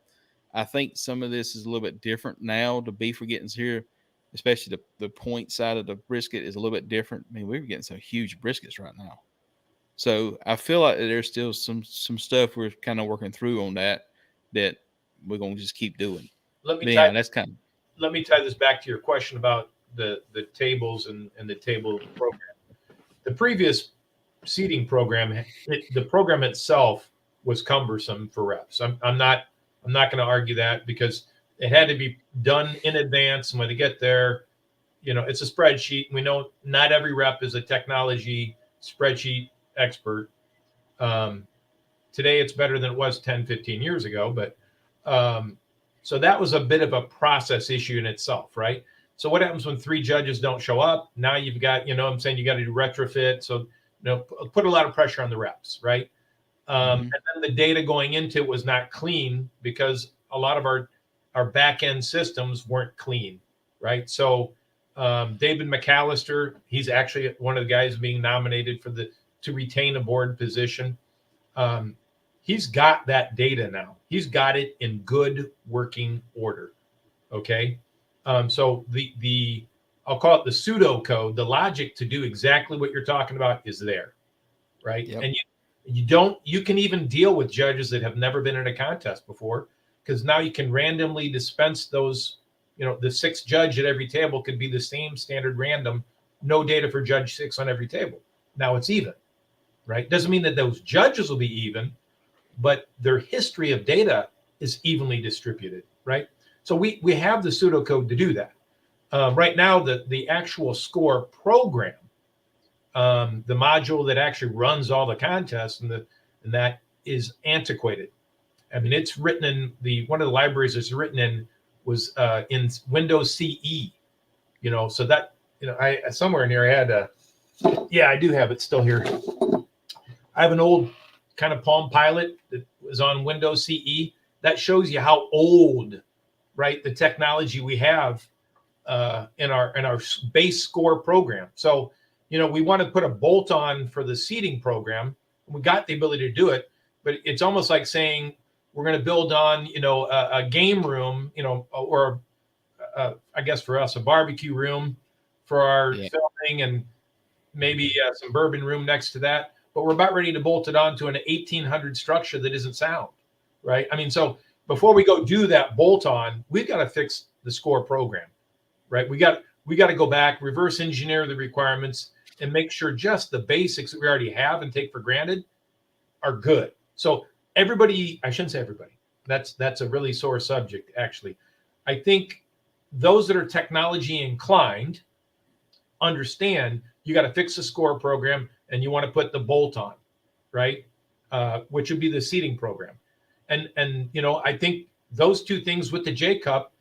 I think some of this is a little bit different now. The beef we're getting here, especially the point side of the brisket, is a little bit different. I mean, we're getting some huge briskets right now. So I feel like there's still some stuff we're kind of working through on that we're gonna just keep doing. Let me But tie yeah, that's kind of let me tie this back to your question about the tables and the table program. The previous seating program, the program itself was cumbersome for reps. I'm not going to argue that, because it had to be done in advance, and when they get there, it's a spreadsheet. We know not every rep is a technology spreadsheet expert. Today it's better than it was 10, 15 years ago, but so that was a bit of a process issue in itself, right? So what happens when 3 judges don't show up? Now you've got, I'm saying you got to do retrofit. So, put a lot of pressure on the reps, right? And then the data going into it was not clean, because a lot of our back end systems weren't clean, right? So David McAllister, he's actually one of the guys being nominated to retain a board position. He's got that data now. He's got it in good working order. Okay. So I'll call it the pseudo code, the logic to do exactly what you're talking about is there. Right. yep. And you can even deal with judges that have never been in a contest before, because now you can randomly dispense those, the 6th judge at every table could be the same standard random, no data for judge 6 on every table. Now it's even. right? Doesn't mean that those judges will be even, but their history of data is evenly distributed, right? So we have the pseudocode to do that. Right now, the actual score program, the module that actually runs all the contests and that is antiquated. I mean, it's written in one of the libraries it's written in was in Windows CE. So that I somewhere in here I had a I do have it still here. I have an old kind of Palm Pilot that was on Windows CE. That shows you how old, right, the technology we have in our base score program. So, we want to put a bolt on for the seating program. We got the ability to do it, but it's almost like saying we're going to build on, a game room, or I guess for us, a barbecue room for our filming, and maybe some bourbon room next to that. But we're about ready to bolt it onto an 1800 structure that isn't sound, right? I mean, so before we go do that bolt on, we've got to fix the score program, right? We got to go back, reverse engineer the requirements, and make sure just the basics that we already have and take for granted are good. So everybody, I shouldn't say everybody. That's a really sore subject, actually. I think those that are technology inclined understand you got to fix the score program and you want to put the bolt on, right? Which would be the seating program. And I think those two things with the J Cup,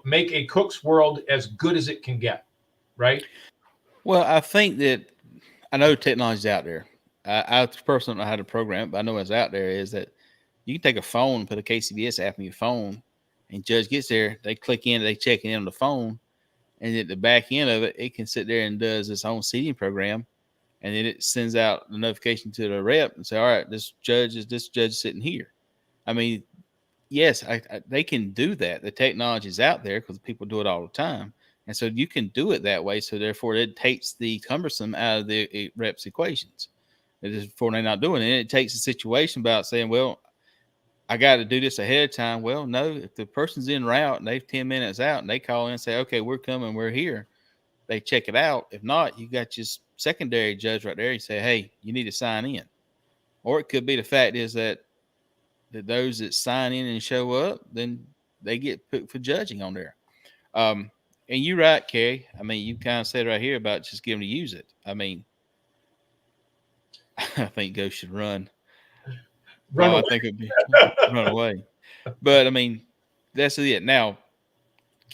make a cook's world as good as it can get, right? Well, I think that I know technology's out there. I personally don't know how to program it, but I know what's out there is that you can take a phone, put a KCBS app on your phone, and judge gets there, they click in, they check in on the phone, and at the back end of it, it can sit there and does its own seating program, and then it sends out the notification to the rep and say, all right, this judge is sitting here. I mean, yes, they can do that. The technology is out there because people do it all the time. And so you can do it that way. So therefore, it takes the cumbersome out of the reps equations. It is before they're not doing it. It takes the situation about saying, well, I got to do this ahead of time. Well, no, if the person's en route and they've 10 minutes out and they call in and say, okay, we're coming, we're here, they check it out. If not, you got your secondary judge right there. You say, hey, you need to sign in. Or it could be the fact is that those that sign in and show up, then they get put for judging on there. And you're right, Kerry. I mean, you kind of said right here about just giving to use it. I mean, I think Ghost should run. Run I away. think it'd be run away. But I mean, that's it. Now,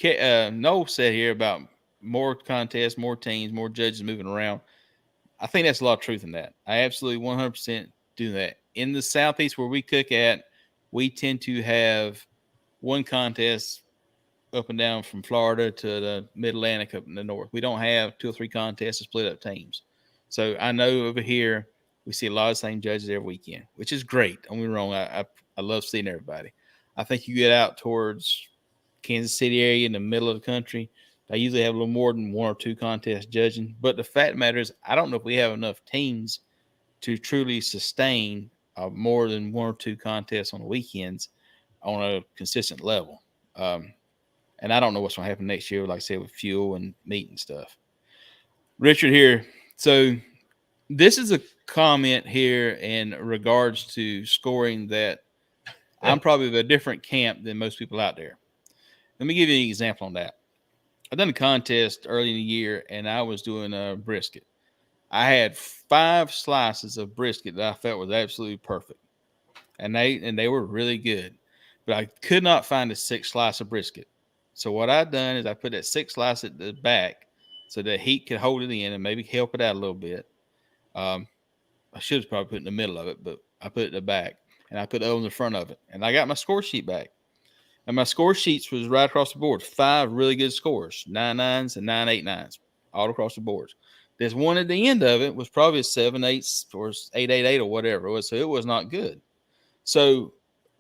Noel said here about more contests, more teams, more judges moving around. I think that's a lot of truth in that. I absolutely 100% do that. In the Southeast where we cook at, we tend to have one contest up and down from Florida to the Mid-Atlantic up in the north. We don't have 2 or 3 contests to split up teams. So I know over here we see a lot of the same judges every weekend, which is great. Don't get me wrong. I love seeing everybody. I think you get out towards Kansas City area in the middle of the country, they usually have a little more than 1 or 2 contests judging. But the fact of the matter is, I don't know if we have enough teams to truly sustain more than 1 or 2 contests on the weekends on a consistent level. And I don't know what's going to happen next year, like I said, with fuel and meat and stuff. Richard here. So this is a comment here in regards to scoring that I'm probably of a different camp than most people out there. Let me give you an example on that. I done a contest early in the year, and I was doing a brisket. I had 5 slices of brisket that I felt was absolutely perfect, and they were really good. But I could not find a 6th slice of brisket. So what I done is I put that 6th slice at the back so that heat could hold it in and maybe help it out a little bit. I should have probably put it in the middle of it, but I put it in the back, and I put it over in the front of it, and I got my score sheet back. And my score sheets was right across the board. 5 really good scores, 9-9s and 9-8-9s, all across the boards. There's one at the end of it was probably a 7-8 or 8-8-8 or whatever it was, so it was not good. So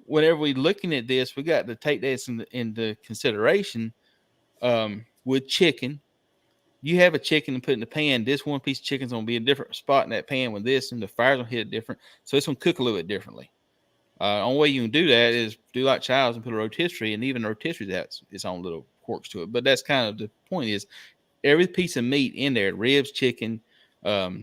whenever we're looking at this, we got to take this into consideration. With chicken, you have a chicken and put it in the pan. This one piece of chicken is going to be a different spot in that pan with this, and the fire's going to hit it different. So it's going to cook a little bit differently. Only way you can do that is do like Child's and put a rotisserie, and even rotisserie has its own little quirks to it. But that's kind of the point is every piece of meat in there, ribs, chicken, pork,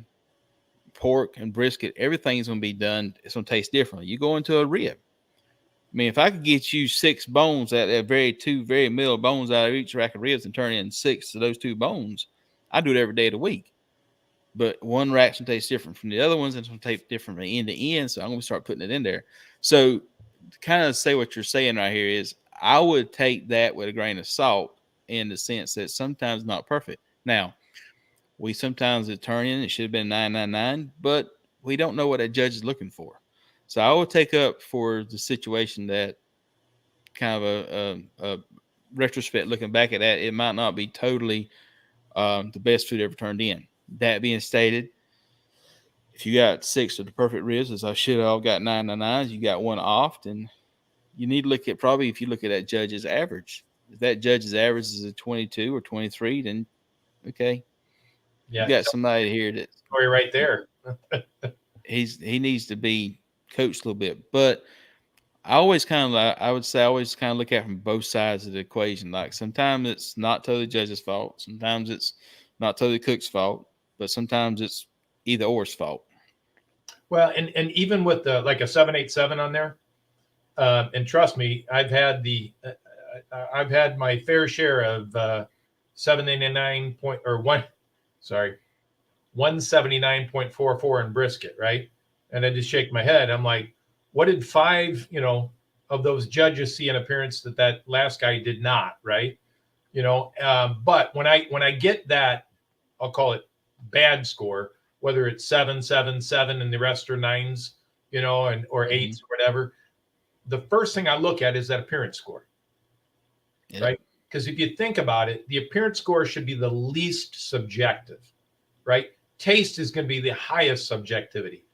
pork and brisket, everything's going to be done. It's going to taste differently. You go into a rib. I mean, if I could get you 6 bones out of two very middle bones out of each rack of ribs and turn in 6 of those 2 bones, I do it every day of the week. But one rack's going to taste different from the other ones, and it's going to taste different from end to end. So I'm going to start putting it in there. So to kind of say what you're saying right here is I would take that with a grain of salt in the sense that sometimes not perfect. Now, we sometimes it turn in, it should have been 999, but we don't know what a judge is looking for. So I would take up for the situation that kind of a retrospect looking back at that, it might not be totally the best food ever turned in. That being stated, if you got 6 of the perfect ribs, as I should have all got 999s, you got one off, and you need to look at probably if you look at that judge's average. If that judge's average is a 22 or 23, then okay, Yeah, you got somebody here that story right there. he needs to be coached a little bit. But I always kind of I would say I always kind of look at it from both sides of the equation. Like sometimes it's not totally the judge's fault, sometimes it's not totally the cook's fault, but sometimes it's either or's fault. Well, and even with the like a 787 on there, and trust me, I've had my fair share of 799 point or one, sorry, 179.44 in brisket, right? And I just shake my head. I'm like, what did 5, of those judges see in appearance that last guy did not, right? But when I get that, I'll call it bad score, whether it's 7, 7, 7, and the rest are 9s, and or 8s or whatever. The first thing I look at is that appearance score, right? Because if you think about it, the appearance score should be the least subjective, right? Taste is going to be the highest subjectivity.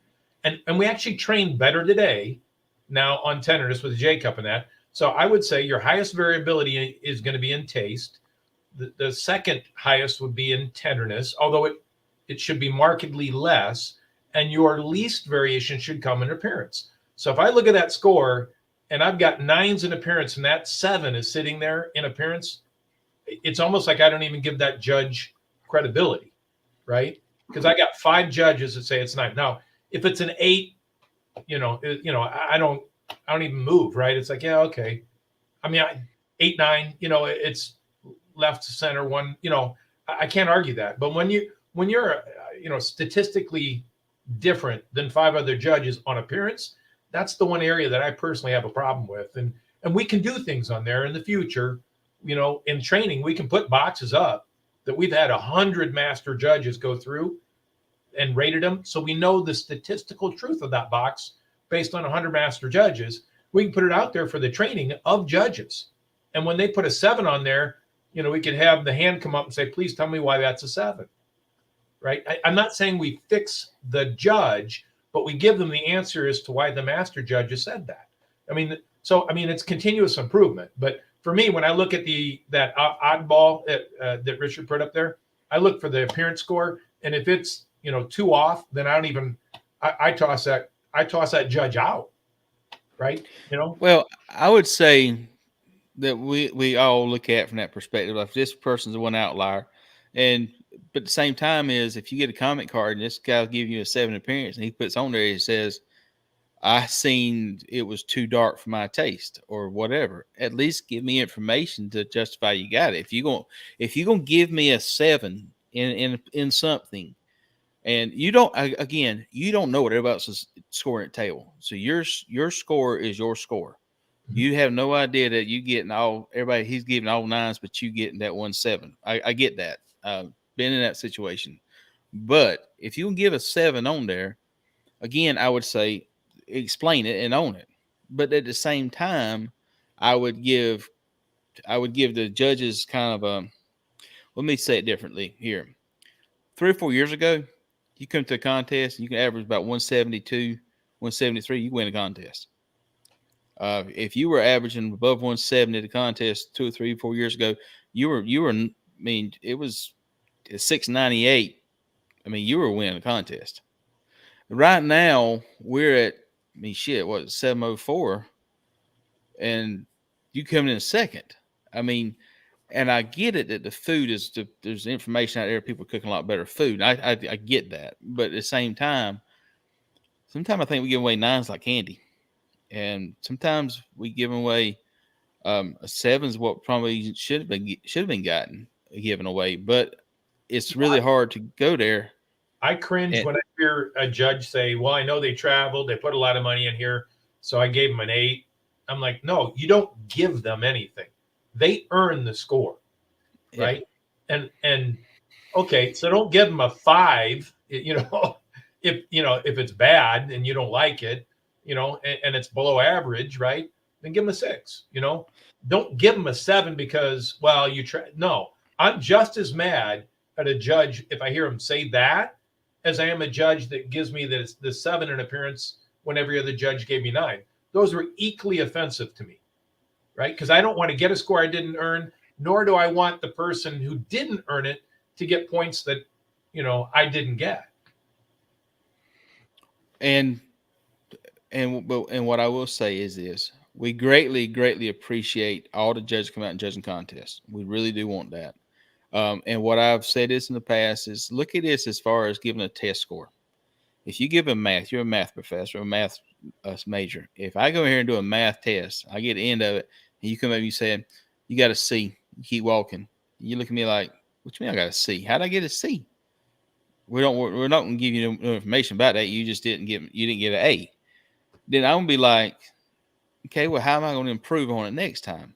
And we actually train better today now on tenderness with the J cup and that. So I would say your highest variability is going to be in taste. The second highest would be in tenderness, although it should be markedly less. And your least variation should come in appearance. So if I look at that score and I've got 9s in appearance and that 7 is sitting there in appearance, it's almost like I don't even give that judge credibility, right? Because I got 5 judges that say it's 9. Now, if it's an 8, I don't even move, right? It's like, yeah, okay. I mean, 8, 9, it's left to center one, I can't argue that. But when you're statistically different than 5 other judges on appearance, that's the one area that I personally have a problem with. And we can do things on there in the future, in training, we can put boxes up that we've had 100 master judges go through and rated them. So we know the statistical truth of that box based on 100 master judges. We can put it out there for the training of judges. And when they put a 7 on there, we could have the hand come up and say, please tell me why that's a 7, right? I'm not saying we fix the judge, but we give them the answer as to why the master judges said that. It's continuous improvement. But for me, when I look at that oddball that Richard put up there, I look for the appearance score. And if it's, 2 off, then I toss that judge out, right? Well, I would say that we all look at it from that perspective. Like this person's the one outlier, but at the same time is if you get a comment card and this guy'll give you a 7 appearance and he puts on there, he says, I seen it was too dark for my taste or whatever. At least give me information to justify you got it. If you're gonna give me a 7 in something, and you don't know what everybody else is scoring at table. So your score is your score. You have no idea that you getting everybody. He's giving all 9s, but you getting that 1 7. I get that. Been in that situation, but if you can give a 7 on there, again, I would say explain it and own it. But at the same time, I would give the judges kind of a. Let me say it differently here. 3 or 4 years ago, you come to a contest and you can average about 172, 173, you win a contest. If you were averaging above 170 at the contest 2 or 3, 4 years ago, you were. I mean, it was 698. I mean, you were winning a contest. Right now, we're at. I mean, shit. What 704, and you coming in second. I mean, And I get it that the food is there's information out there, people cooking a lot better food. I get that, but at the same time, sometimes I think we give away nines like candy, and sometimes we give away a seven's what probably should have been gotten given away, but it's really hard to go there. I cringe And when I hear a judge say, "Well, I know they traveled, they put a lot of money in here, so I gave them an 8." I'm like, "No, you don't give them anything. They earn the score, yeah, right?" And okay, so don't give them a 5, if it's bad and you don't like it, and it's below average, right? Then give them a 6, Don't give them a 7 because, well, you try. No, I'm just as mad at a judge if I hear him say that as I am a judge that gives me the 7 in appearance when every other judge gave me 9. Those were equally offensive to me, right? Because I don't want to get a score I didn't earn, nor do I want the person who didn't earn it to get points that, I didn't get. and and what I will say is this: we greatly appreciate all the judges come out and judging contests. We really do want that. And what I've said this in the past is look at this as far as giving a test score. If you give a math, you're a math professor, a math major. If I go here and do a math test, I get the end of it, and you come up and you say, you got a C. You keep walking. You look at me like, what you mean I got a C? How'd I get a C? We're not going to give you no information about that. You just didn't get an A. Then I'm going to be like, okay, well, how am I going to improve on it next time?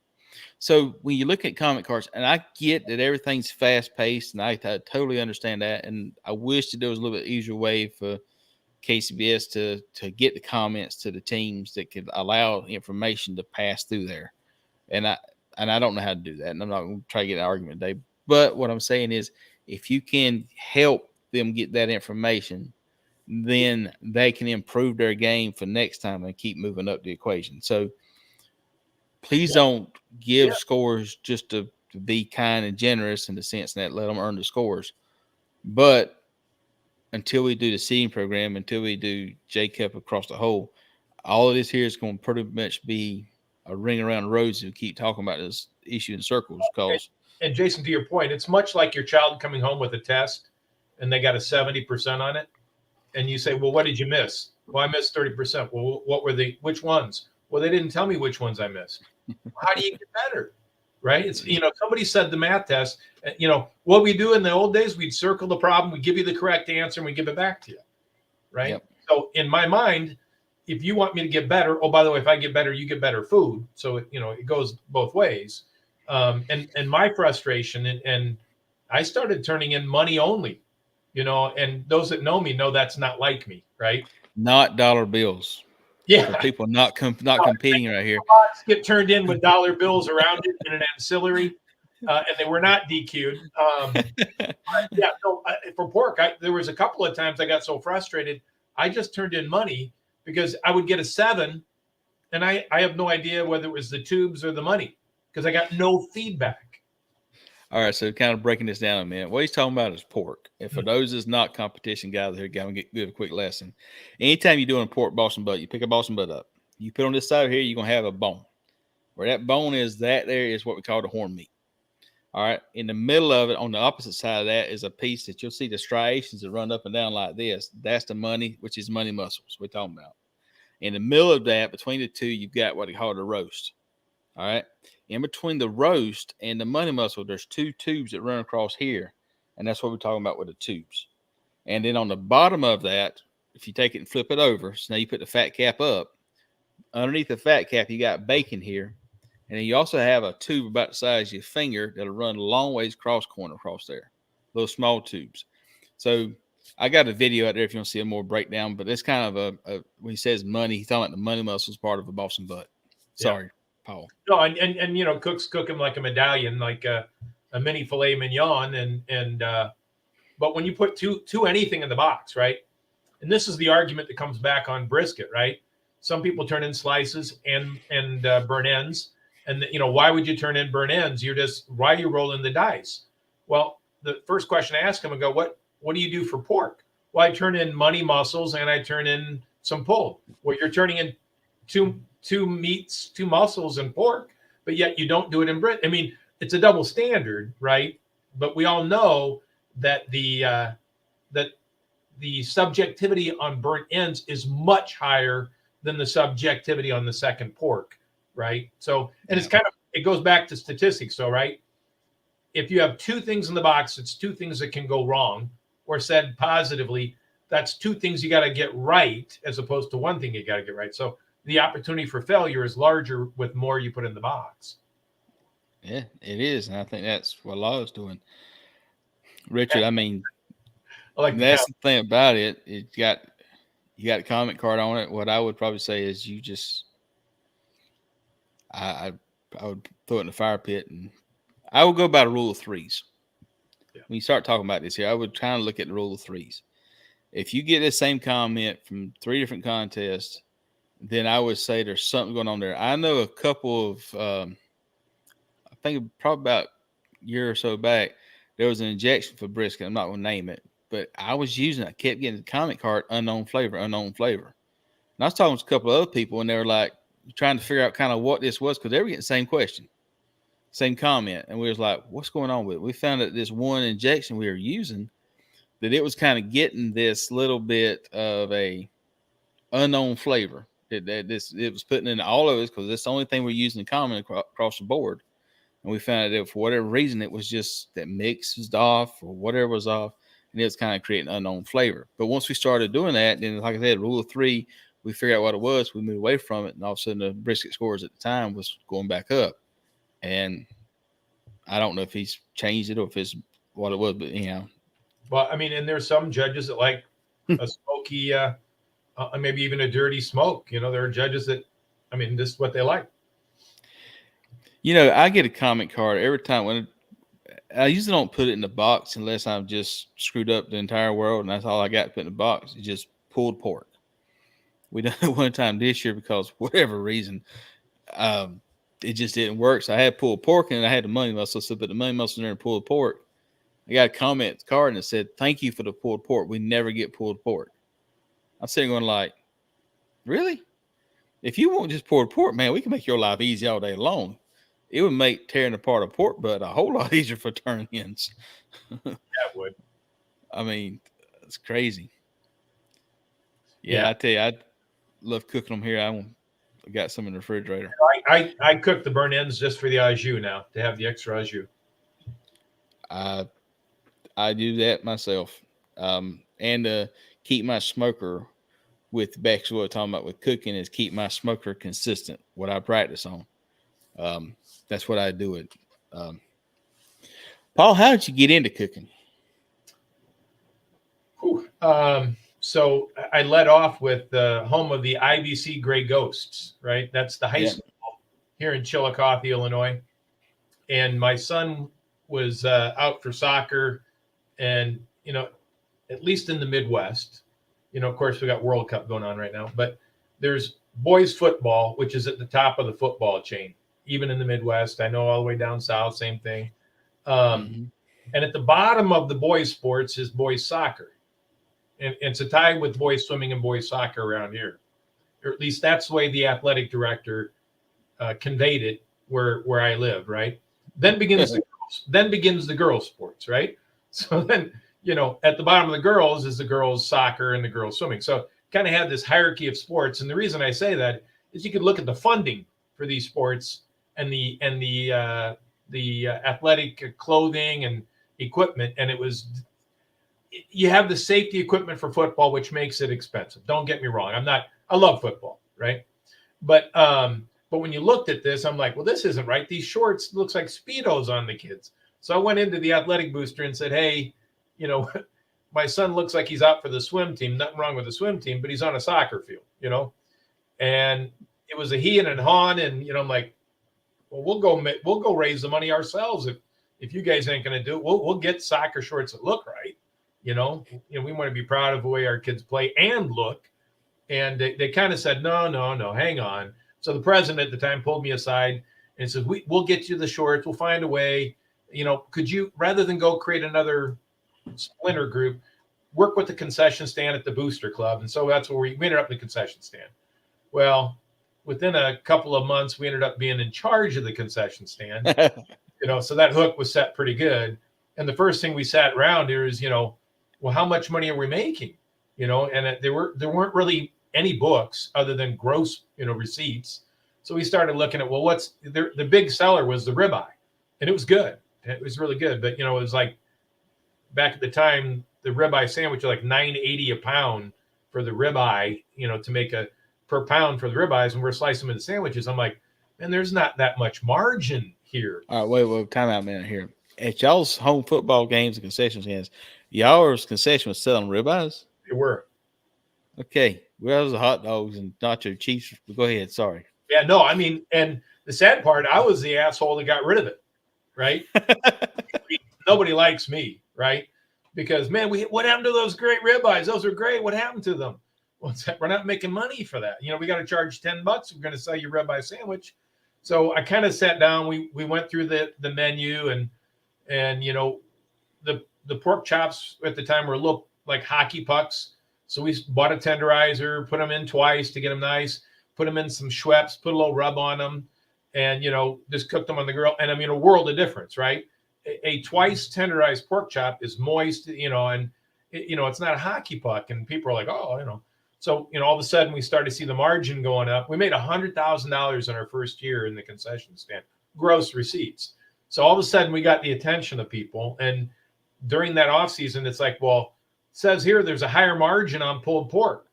So when you look at comment cards, and I get that everything's fast paced, and I totally understand that, and I wish that there was a little bit easier way for KCBS to get the comments to the teams that could allow information to pass through there. And I don't know how to do that, and I'm not going to try to get an argument today. But what I'm saying is, if you can help them get that information, then they can improve their game for next time and keep moving up the equation. So please don't Yeah. give scores just to be kind and generous in the sense that let them earn the scores. But until we do the seeding program, until we do J Cup across the whole, all of this here is going to pretty much be a ring around the roses and keep talking about this issue in circles. And, Because and Jason, to your point, it's much like your child coming home with a test and they got a 70% on it. And you say, well, what did you miss? Well, I missed 30%. Well, which ones? Well, they didn't tell me which ones I missed. How do you get better? Right? It's, somebody said the math test, what we do in the old days, we'd circle the problem, we give you the correct answer, and we give it back to you. Right. Yep. So in my mind, if you want me to get better, oh, by the way, if I get better, you get better food. So, it goes both ways. And my frustration, and I started turning in money only, and those that know me know that's not like me. Right. not dollar bills. Yeah. For people not competing right here. Get turned in with dollar bills around it in an ancillary, and they were not DQ'd. Yeah, no, for pork, there was a couple of times I got so frustrated, I just turned in money because I would get a 7, and I have no idea whether it was the tubes or the money because I got no feedback. All right, so kind of breaking this down a minute. What he's talking about is pork. And for those that's not competition guys here, going to give a quick lesson. Anytime you're doing a pork Boston butt, you pick a Boston butt up. You put on this side here, you're going to have a bone. Where that bone is, that there is what we call the horn meat. All right. In the middle of it, on the opposite side of that, is a piece that you'll see the striations that run up and down like this. That's the money, which is money muscles we're talking about. In the middle of that, between the two, you've got what they call the roast. All right. In between the roast and the money muscle, there's 2 tubes that run across here. And that's what we're talking about with the tubes. And then on the bottom of that, if you take it and flip it over, so now you put the fat cap up. Underneath the fat cap, you got bacon here. And then you also have a tube about the size of your finger that'll run a long ways cross corner across there. Little small tubes. So I got a video out there if you want to see a more breakdown, but it's kind of when he says money, he's talking about the money muscles part of a Boston butt. Sorry, Paul. No, and cooks cook them like a medallion, like a mini filet mignon, but when you put two anything in the box, right? And this is the argument that comes back on brisket, right? Some people turn in slices and burn ends, and why would you turn in burn ends? Why are you rolling the dice? Well, the first question I ask them, I go, what do you do for pork? Well, I turn in money muscles and I turn in some pulled. Well, you're turning in two meats, 2 muscles, and pork, but yet you don't do it in Brit. I mean, it's a double standard, right? But we all know that that the subjectivity on burnt ends is much higher than the subjectivity on the second pork, right? So, and it's Yeah. kind of, it goes back to statistics. So, right, if you have two things in the box, it's two things that can go wrong, or said positively, that's two things you got to get right as opposed to one thing you got to get right. So the opportunity for failure is larger with more you put in the box. Yeah, it is. And I think that's what Law is doing. Richard, I mean, I like the that's count. the thing about it. You got a comment card on it. What I would probably say is you just I I would throw it in the fire pit, and I would go by the rule of threes. Yeah. When you start talking about this here, I would try and look at the rule of threes. If you get the same comment from three different contests, then I would say there's something going on there. I know a couple of, I think probably about a year or so back, there was an injection for brisket. I'm not going to name it, but I was using it. I kept getting the comment card, unknown flavor, unknown flavor. And I was talking to a couple of other people, and they were like trying to figure out kind of what this was because they were getting the same question, same comment. And we was like, what's going on with it? We found that this one injection we were using, that it was kind of getting this little bit of a unknown flavor. It was putting in all of it because that's the only thing we're using in common across the board. And we found that for whatever reason, it was just that mix was off or whatever was off, and it was kind of creating unknown flavor. But once we started doing that, then like I said, rule of three, we figured out what it was. We moved away from it, and all of a sudden the brisket scores at the time was going back up. And I don't know if he's changed it or if it's what it was, but anyhow. Well, I mean, and there's some judges that like a smoky, maybe even a dirty smoke. You know, there are judges that, I mean, this is what they like. You know, I get a comment card every time when I usually don't put it in the box unless I've just screwed up the entire world and that's all I got to put in the box. It's just pulled pork. We done it one time this year because whatever reason, it just didn't work. So I had pulled pork and I had the money muscle. So put the money muscle in there and pulled pork. I got a comment card and it said, "Thank you for the pulled pork. We never get pulled pork." I'm sitting going like, really? If you want just pulled pork, man, we can make your life easy all day long. It would make tearing apart a pork butt a whole lot easier for turn ins. That would. I mean, it's crazy. Yeah, Yeah. I tell you, I love cooking them here. I got some in the refrigerator. I cook the burn ends just for the au jus now to have the extra au jus. I I do that myself, and keep my smoker with back to what we're talking about with cooking is keep my smoker consistent. What I practice on, that's what I do it. Paul, how did you get into cooking? So I led off with the home of the IVC Gray Ghosts, right? That's the high school here in Chillicothe, Illinois. And my son was out for soccer, and at least in the Midwest, of course we got World Cup going on right now, but there's boys football, which is at the top of the football chain, even in the Midwest. I know all the way down south, same thing. And at the bottom of the boys sports is boys soccer. And it's a tie with boys swimming and boys soccer around here, or at least that's the way the athletic director conveyed it where I live. Right. Then begins the girls sports. Right. So then, at the bottom of the girls is the girls soccer and the girls swimming. So kind of had this hierarchy of sports. And the reason I say that is you could look at the funding for these sports and the athletic clothing and equipment. And you have the safety equipment for football, which makes it expensive. Don't get me wrong. I love football. Right. But when you looked at this, I'm like, well, this isn't right. These shorts looks like Speedos on the kids. So I went into the athletic booster and said, hey, my son looks like he's out for the swim team. Nothing wrong with the swim team, but he's on a soccer field, and it was a he and a han. And, I'm like, well, we'll go raise the money ourselves. If you guys ain't going to do it, we'll get soccer shorts that look right. We want to be proud of the way our kids play and look. And they kind of said, no, hang on. So the president at the time pulled me aside and said, we'll get you the shorts. We'll find a way. Could you, rather than go create another splinter group, work with the concession stand at the booster club? And so that's where we ended up in the concession stand. Well, within a couple of months, we ended up being in charge of the concession stand. So that hook was set pretty good. And the first thing we sat around here is, well, how much money are we making? And there weren't really any books other than gross, receipts. So we started looking at, well, what's the big seller was the ribeye, and it was good. It was really good. But, it was like back at the time, the ribeye sandwich was like $9.80 a pound for the ribeye, to make a per pound for the ribeyes. And we're slicing them into sandwiches. I'm like, man, there's not that much margin here. All right, wait, time out a minute here. At y'all's home football games and concession stands, y'all's concession was selling ribeyes? They were. Okay. Well, those are hot dogs and nacho cheese. Go ahead. Sorry. Yeah, no, I mean, and the sad part, I was the asshole that got rid of it, right? Nobody likes me, right? Because, man, what happened to those great ribeyes? Those are great. What happened to them? Well, we're not making money for that. We got to charge $10. We're going to sell you ribeye sandwich. So I kind of sat down. We went through the menu and the pork chops at the time were a little like hockey pucks. So we bought a tenderizer, put them in twice to get them nice, put them in some Schweppes, put a little rub on them, and, just cooked them on the grill. And I mean, a world of difference, right? A twice tenderized pork chop is moist, and it's not a hockey puck. And people are like, oh, So, all of a sudden we started to see the margin going up. We made $100,000 in our first year in the concession stand, gross receipts. So all of a sudden we got the attention of people. And during that off season, it's like, well, it says here there's a higher margin on pulled pork.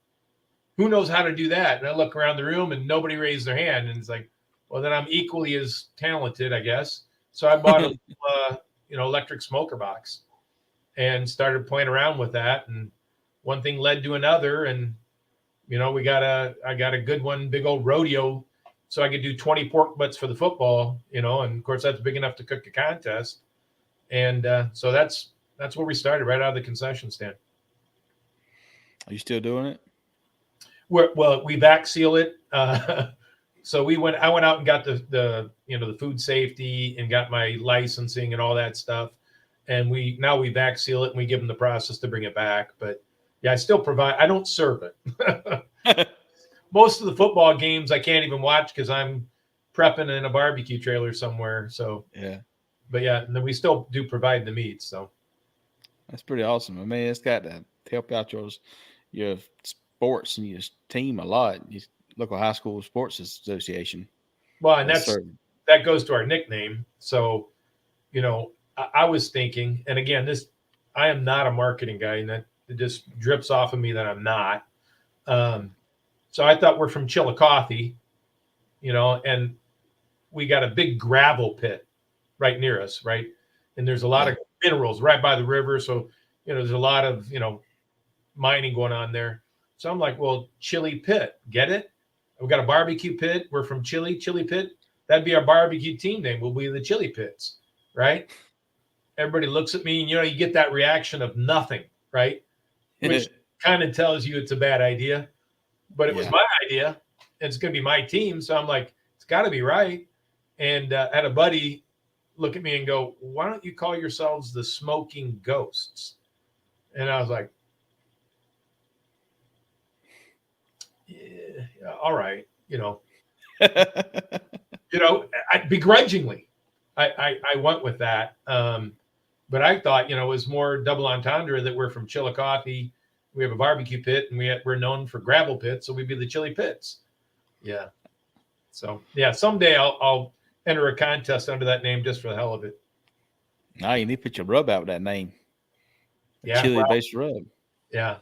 Who knows how to do that? And I look around the room and nobody raised their hand. And it's like, well, then I'm equally as talented, I guess. So I bought a electric smoker box and started playing around with that. And one thing led to another. And, I got a good one, big old rodeo. So I could do 20 pork butts for the football, and of course that's big enough to cook a contest. And so that's where we started, right out of the concession stand. Are you still doing it? We vac seal it. So I went out and got the food safety and got my licensing and all that stuff. And we vac seal it and we give them the process to bring it back. But yeah, I still provide. I don't serve it. Most of the football games I can't even watch because I'm prepping in a barbecue trailer somewhere. So yeah, but yeah, and then we still do provide the meat. So that's pretty awesome. I mean, it's got to help out your sports and your team a lot. Your local high school sports association. Well, and that goes to our nickname. So, I was thinking, and again, I am not a marketing guy, and that it just drips off of me that I'm not. So I thought we're from Chillicothe, and we got a big gravel pit right near us, right? And there's a lot of minerals right by the river. So, there's a lot of, mining going on there. So I'm like, well, Chili Pit, get it? We've got a barbecue pit. We're from Chili Pit. That'd be our barbecue team name. We'll be the Chili Pits, right? Everybody looks at me and, you get that reaction of nothing, right? Which kind of tells you it's a bad idea. But it was my idea. And it's going to be my team. So I'm like, it's got to be right. And I had a buddy look at me and go, why don't you call yourselves the Smoking Ghosts? And I was like, yeah, all right. Begrudgingly, I went with that. But I thought, it was more double entendre that we're from Chillicothe. We have a barbecue pit, and we're known for gravel pits, so we'd be the Chili Pits. Yeah. So yeah, someday I'll enter a contest under that name just for the hell of it. Nah, you need to put your rub out with that name. Yeah, chili-based rub. Yeah.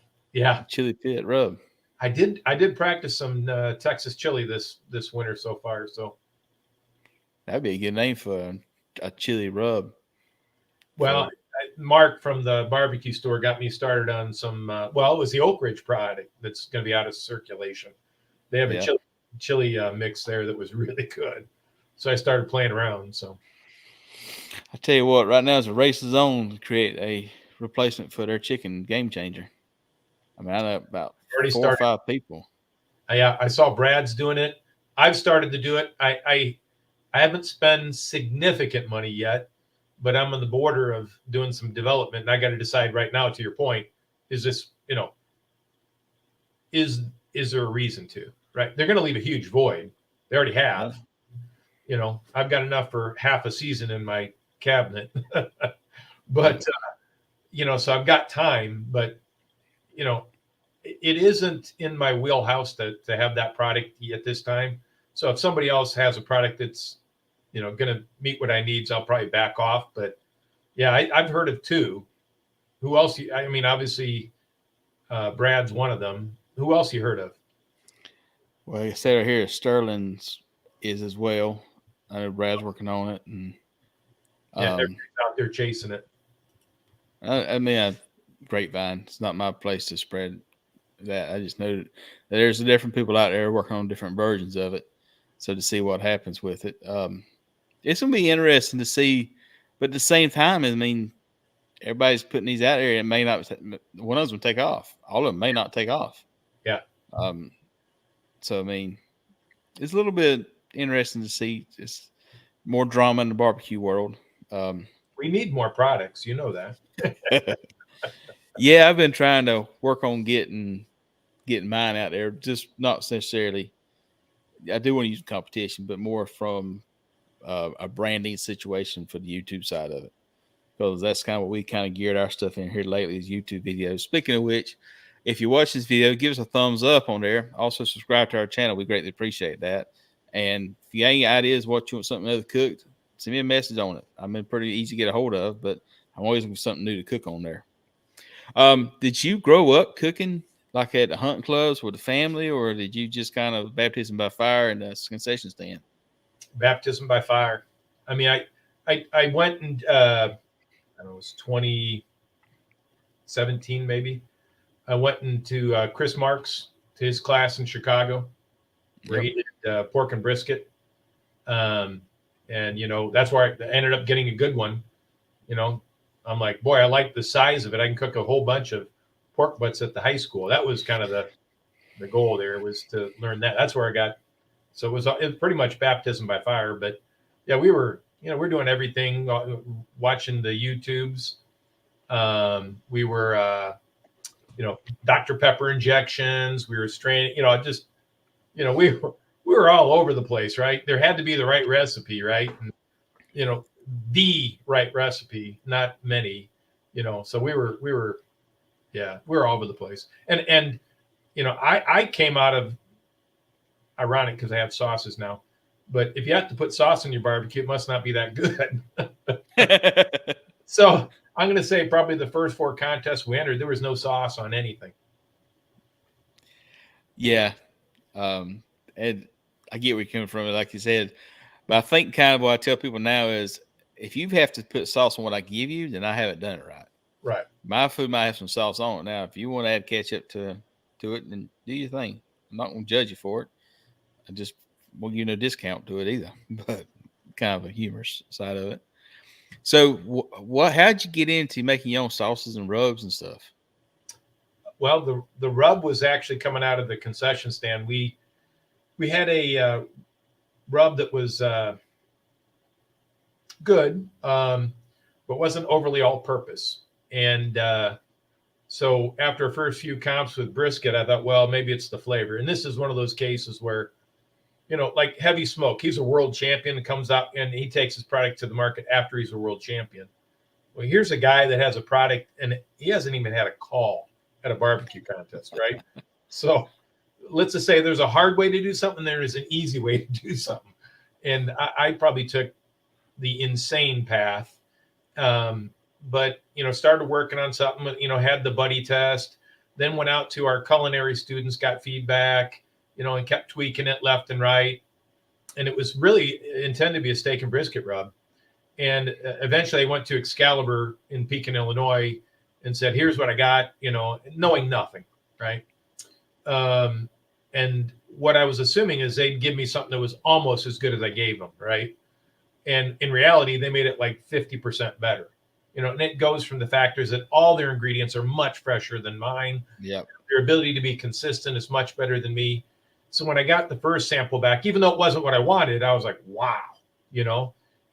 Chili Pit rub. I did practice some Texas chili this winter so far. So that'd be a good name for a chili rub. Well, Mark from the barbecue store got me started on some. It was the Oak Ridge product that's going to be out of circulation. They have a chili mix there that was really good. So I started playing around. So I tell you what, right now it's a race on to create a replacement for their chicken Game Changer. I mean, I know about 4 or 5 people. I saw Brad's doing it. I've started to do it. I haven't spent significant money yet, but I'm on the border of doing some development. And I got to decide right now, to your point, is this, is there a reason to, right? They're going to leave a huge void. They already have. I've got enough for half a season in my cabinet. But so I've got time, but you know, it isn't in my wheelhouse to have that product at this time. So if somebody else has a product that's going to meet what I need, so I'll probably back off. But yeah, I've heard of two. Who else? I mean, obviously, Brad's one of them. Who else you heard of? Well, I said right here, Sterling's is as well. I know Brad's working on it, and Yeah, um, everybody's out there chasing it. I mean, grapevine. It's not my place to spread that. I just know that there's different people out there working on different versions of it. So to see what happens with it, it's gonna be interesting to see. But at the same time, I mean, everybody's putting these out there. It may not. One of them take off. All of them may not take off. Yeah, Um, so I mean, it's a little bit interesting to see. It's more drama in the barbecue world. Um, we need more products. You know that. yeah, I've been trying to work on getting mine out there. Just not necessarily. I do want to use competition, but more from a branding situation for the YouTube side of it, because that's kind of what we kind of geared our stuff in here lately is YouTube videos. Speaking of which, if you watch this video, give us a thumbs up on there. Also subscribe to our channel. We greatly appreciate that. And if you got any ideas what you want something other cooked, send me a message on it. I'm been pretty easy to get a hold of, but I'm always looking for something new to cook on there. Did you grow up cooking like at the hunting clubs with the family, or did you just kind of baptism by fire in the concession stand? Baptism by fire. I mean, I went and I don't know, it was 2017 maybe. I went into Chris Marks to his class in Chicago, where Yep. he did pork and brisket. And that's where I ended up getting a good one. You know, I'm like, boy, I like the size of it. I can cook a whole bunch of pork butts at the high school. That was kind of the goal there, was to learn that. That's where I got. So it was pretty much baptism by fire. But yeah, we're doing everything, watching the YouTubes. We were, Dr. Pepper injections. We were straining, we were all over the place, right? There had to be the right recipe, right? And, the right recipe, not many, so yeah, we were all over the place. And, I came out of, ironic because I have sauces now, but if you have to put sauce in your barbecue, it must not be that good. So I'm going to say probably the first four contests we entered, there was no sauce on anything. Yeah. And I get where you're coming from, like you said. But I think kind of what I tell people now is if you have to put sauce on what I give you, then I haven't done it right. Right. My food might have some sauce on it. Now, if you want to add ketchup to it, then do your thing. I'm not going to judge you for it. I just won't give you no discount to it either. But kind of a humorous side of it. So, what? How'd you get into making your own sauces and rubs and stuff? Well, the rub was actually coming out of the concession stand. We had a rub that was good, but wasn't overly all-purpose. And so after a first few comps with brisket, I thought, well, maybe it's the flavor. And this is one of those cases where, like Heavy Smoke, he's a world champion and comes out and he takes his product to the market after he's a world champion. Well, here's a guy that has a product and he hasn't even had a call at a barbecue contest, right? So let's just say there's a hard way to do something. There is an easy way to do something. And I probably took the insane path. But, started working on something, had the buddy test, then went out to our culinary students, got feedback, and kept tweaking it left and right. And it was really intended to be a steak and brisket rub. And eventually I went to Excalibur in Pekin, Illinois, and said, here's what I got, knowing nothing, right? And what I was assuming is they'd give me something that was almost as good as I gave them, right? And in reality, they made it like 50% better. And it goes from the factors that all their ingredients are much fresher than mine. Yep. Their ability to be consistent is much better than me. So when I got the first sample back, even though it wasn't what I wanted, I was like, wow,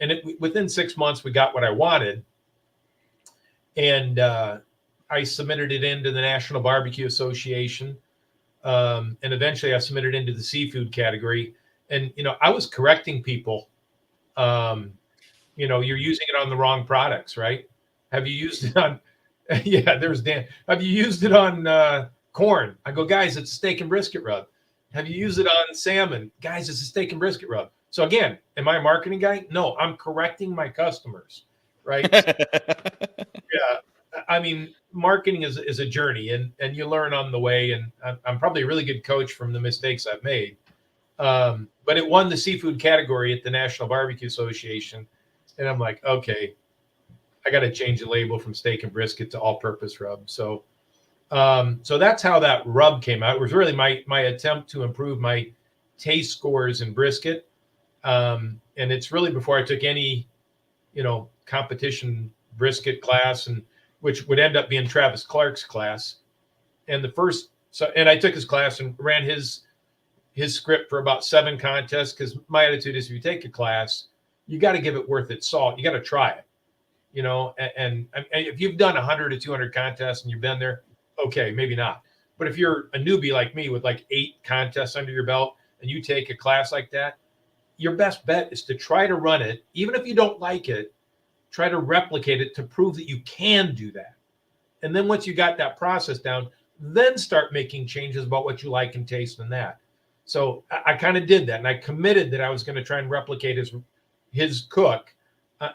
and within 6 months, we got what I wanted. And I submitted it into the National Barbecue Association. And eventually I submitted into the seafood category. And, I was correcting people you're using it on the wrong products, right? Have you used it on? Yeah, there's Dan. Have you used it on corn? I go, guys, it's a steak and brisket rub. Have you used it on salmon? Guys, it's a steak and brisket rub. So again, am I a marketing guy? No, I'm correcting my customers, right? So, yeah, I mean, marketing is a journey, and you learn on the way. And I'm probably a really good coach from the mistakes I've made. But it won the seafood category at the National Barbecue Association, and I'm like, okay, I got to change the label from steak and brisket to all-purpose rub. So that's how that rub came out. It was really my attempt to improve my taste scores in brisket, and it's really before I took any competition brisket class, and which would end up being Travis Clark's class. And and I took his class and ran his script for about 7 contests, because my attitude is, if you take a class, you got to give it worth its salt. You got to try it, and if you've done 100 to 200 contests and you've been there, okay, maybe not. But if you're a newbie like me with like 8 contests under your belt and you take a class like that, your best bet is to try to run it. Even if you don't like it, try to replicate it to prove that you can do that. And then once you got that process down, then start making changes about what you like and taste in that. So I kind of did that, and I committed that I was going to try and replicate his cook.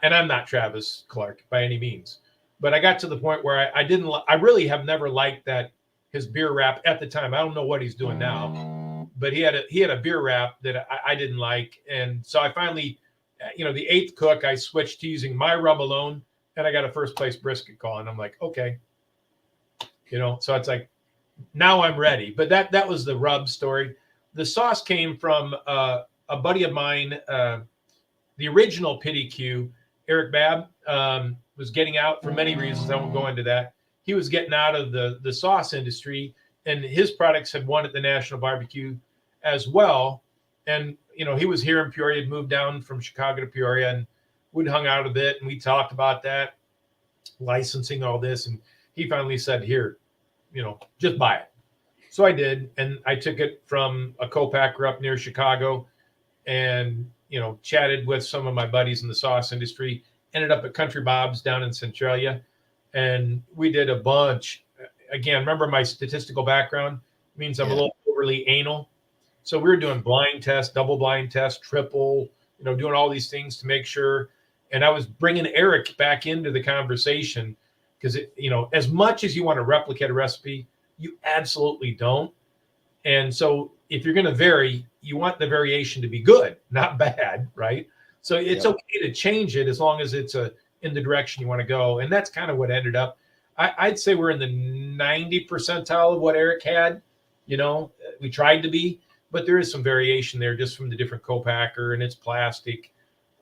And I'm not Travis Clark by any means, but I got to the point where I really have never liked that his beer wrap at the time. I don't know what he's doing now, but he had a beer wrap that I didn't like, and so I finally, the 8th cook, I switched to using my rub alone, and I got a first place brisket call, and I'm like, okay, so it's like, now I'm ready. But that was the rub story. The sauce came from a buddy of mine, the original Pity Q, Eric Babb, was getting out for many reasons. I won't go into that. He was getting out of the sauce industry, and his products had won at the National Barbecue as well. And, he was here in Peoria, had moved down from Chicago to Peoria, and we'd hung out a bit, and we talked about that, licensing, all this. And he finally said, here, just buy it. So I did, and I took it from a co-packer up near Chicago, and chatted with some of my buddies in the sauce industry. Ended up at Country Bob's down in Centralia, and we did a bunch. Again, remember my statistical background means I'm a little overly anal, so we were doing blind tests, double blind tests, triple, doing all these things to make sure. And I was bringing Eric back into the conversation, because as much as you want to replicate a recipe, you absolutely don't. And so if you're going to vary, you want the variation to be good, not bad, right? So it's okay to change it as long as it's in the direction you want to go. And that's kind of what ended up. I'd say we're in the 90 percentile of what Eric had. We tried to be, but there is some variation there just from the different co-packer, and it's plastic.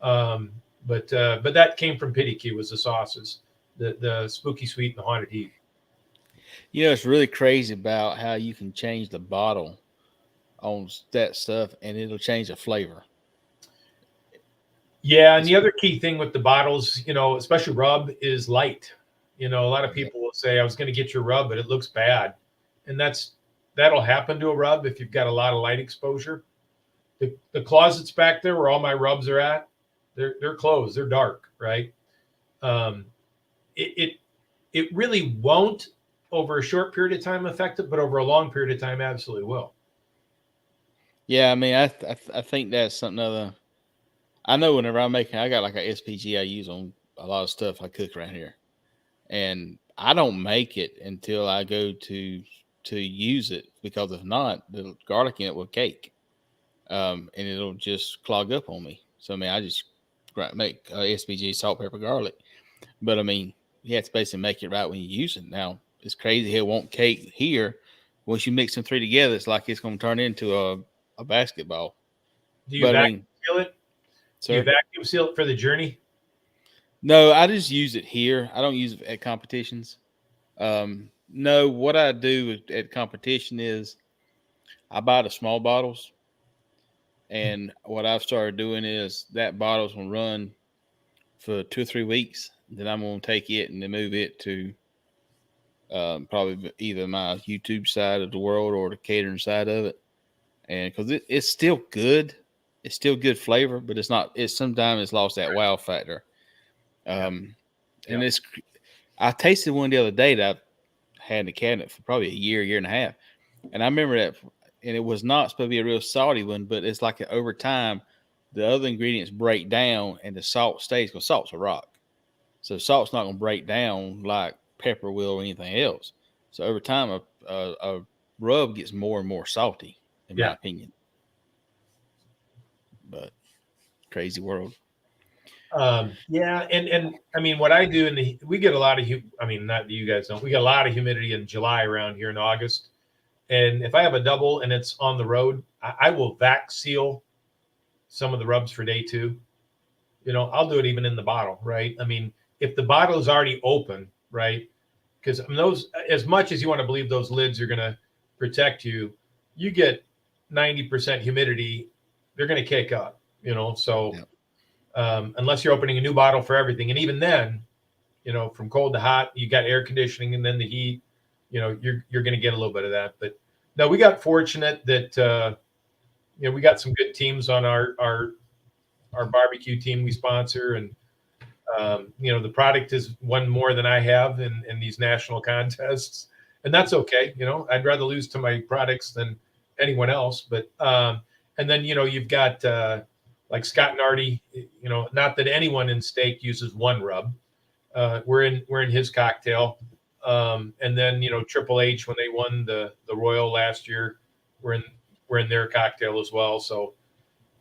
But that came from Pity Q, was the sauces, the spooky sweet and the haunted heat. It's really crazy about how you can change the bottle on that stuff, and it'll change the flavor. Yeah, and the other key thing with the bottles, especially rub, is light. A lot of people will say, I was going to get your rub, but it looks bad. And that'll happen to a rub if you've got a lot of light exposure. The closets back there where all my rubs are at, they're closed, they're dark, right? It really won't over a short period of time affect it, but over a long period of time, absolutely will. Yeah, I mean, I think that's something other. I know whenever I got like a SPG I use on a lot of stuff I cook around here, and I don't make it until I go to use it, because if not, the garlic in it will cake, and it'll just clog up on me. So I mean, I just make SPG salt, pepper, garlic. But I mean, you have to basically make it right when you use it. Now it's crazy it won't cake here. Once you mix them 3 together, it's like it's going to turn into a basketball. Do you vacuum seal it? Sir? Do you vacuum seal it for the journey? No, I just use it here. I don't use it at competitions. No, what I do at competition is I buy the small bottles, and what I've started doing is that bottle's going to run for 2 or 3 weeks. Then I'm going to take it and then move it to probably either my YouTube side of the world or the catering side of it. And because it's still good. It's still good flavor, but it's not. Sometimes it's lost that wow factor. Yeah. And Yeah. I tasted one the other day that I had in the cabinet for probably a year and a half. And I remember that, and it was not supposed to be a real salty one, but it's like over time, the other ingredients break down and the salt stays because salt's a rock. So salt's not going to break down like pepper will or anything else. So over time, a rub gets more and more salty, in my Yeah. opinion. But crazy world. Yeah, and I mean, what I do we get a lot of I mean, not that you guys don't. We get a lot of humidity in July around here in August. And if I have a double and it's on the road, I will vac seal some of the rubs for day two. I'll do it even in the bottle, right? I mean, if the bottle is already open, right? Because those, as much as you want to believe those lids are going to protect you, you get 90% humidity, they're going to cake up. So Yep. unless you're opening a new bottle for everything, and even then, from cold to hot, you got air conditioning and then the heat. You're going to get a little bit of that. But no, we got fortunate that we got some good teams on our barbecue team we sponsor, and the product has won more than I have in these national contests, and that's okay. I'd rather lose to my products than anyone else. But and then you've got like Scott Nardi. Not that anyone in steak uses one rub. We're in his cocktail, and then Triple H when they won the Royal last year, we're in their cocktail as well. So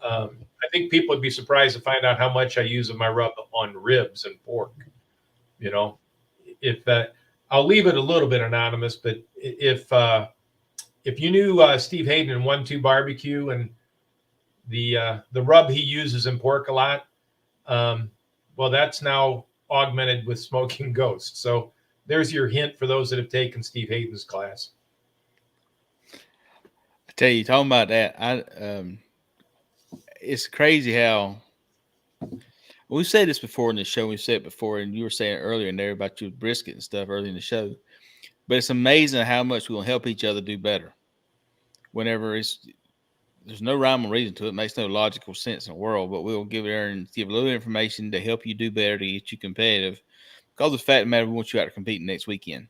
I think people would be surprised to find out how much I use of my rub on ribs and pork. You know, if I'll leave it a little bit anonymous, but if you knew Steve Hayden in 1-2 barbecue and the rub he uses in pork a lot, well, that's now augmented with Smoking Ghost. So there's your hint for those that have taken Steve Hayden's class. I tell you, talking about that, it's crazy how we've said this before in the show. We've said it before, and you were saying earlier in there about your brisket and stuff earlier in the show. But it's amazing how much we'll help each other do better. Whenever there's no rhyme or reason to it, makes no logical sense in the world, but we'll give a little information to help you do better, to get you competitive. Because the fact of the matter, we want you out there competing next weekend.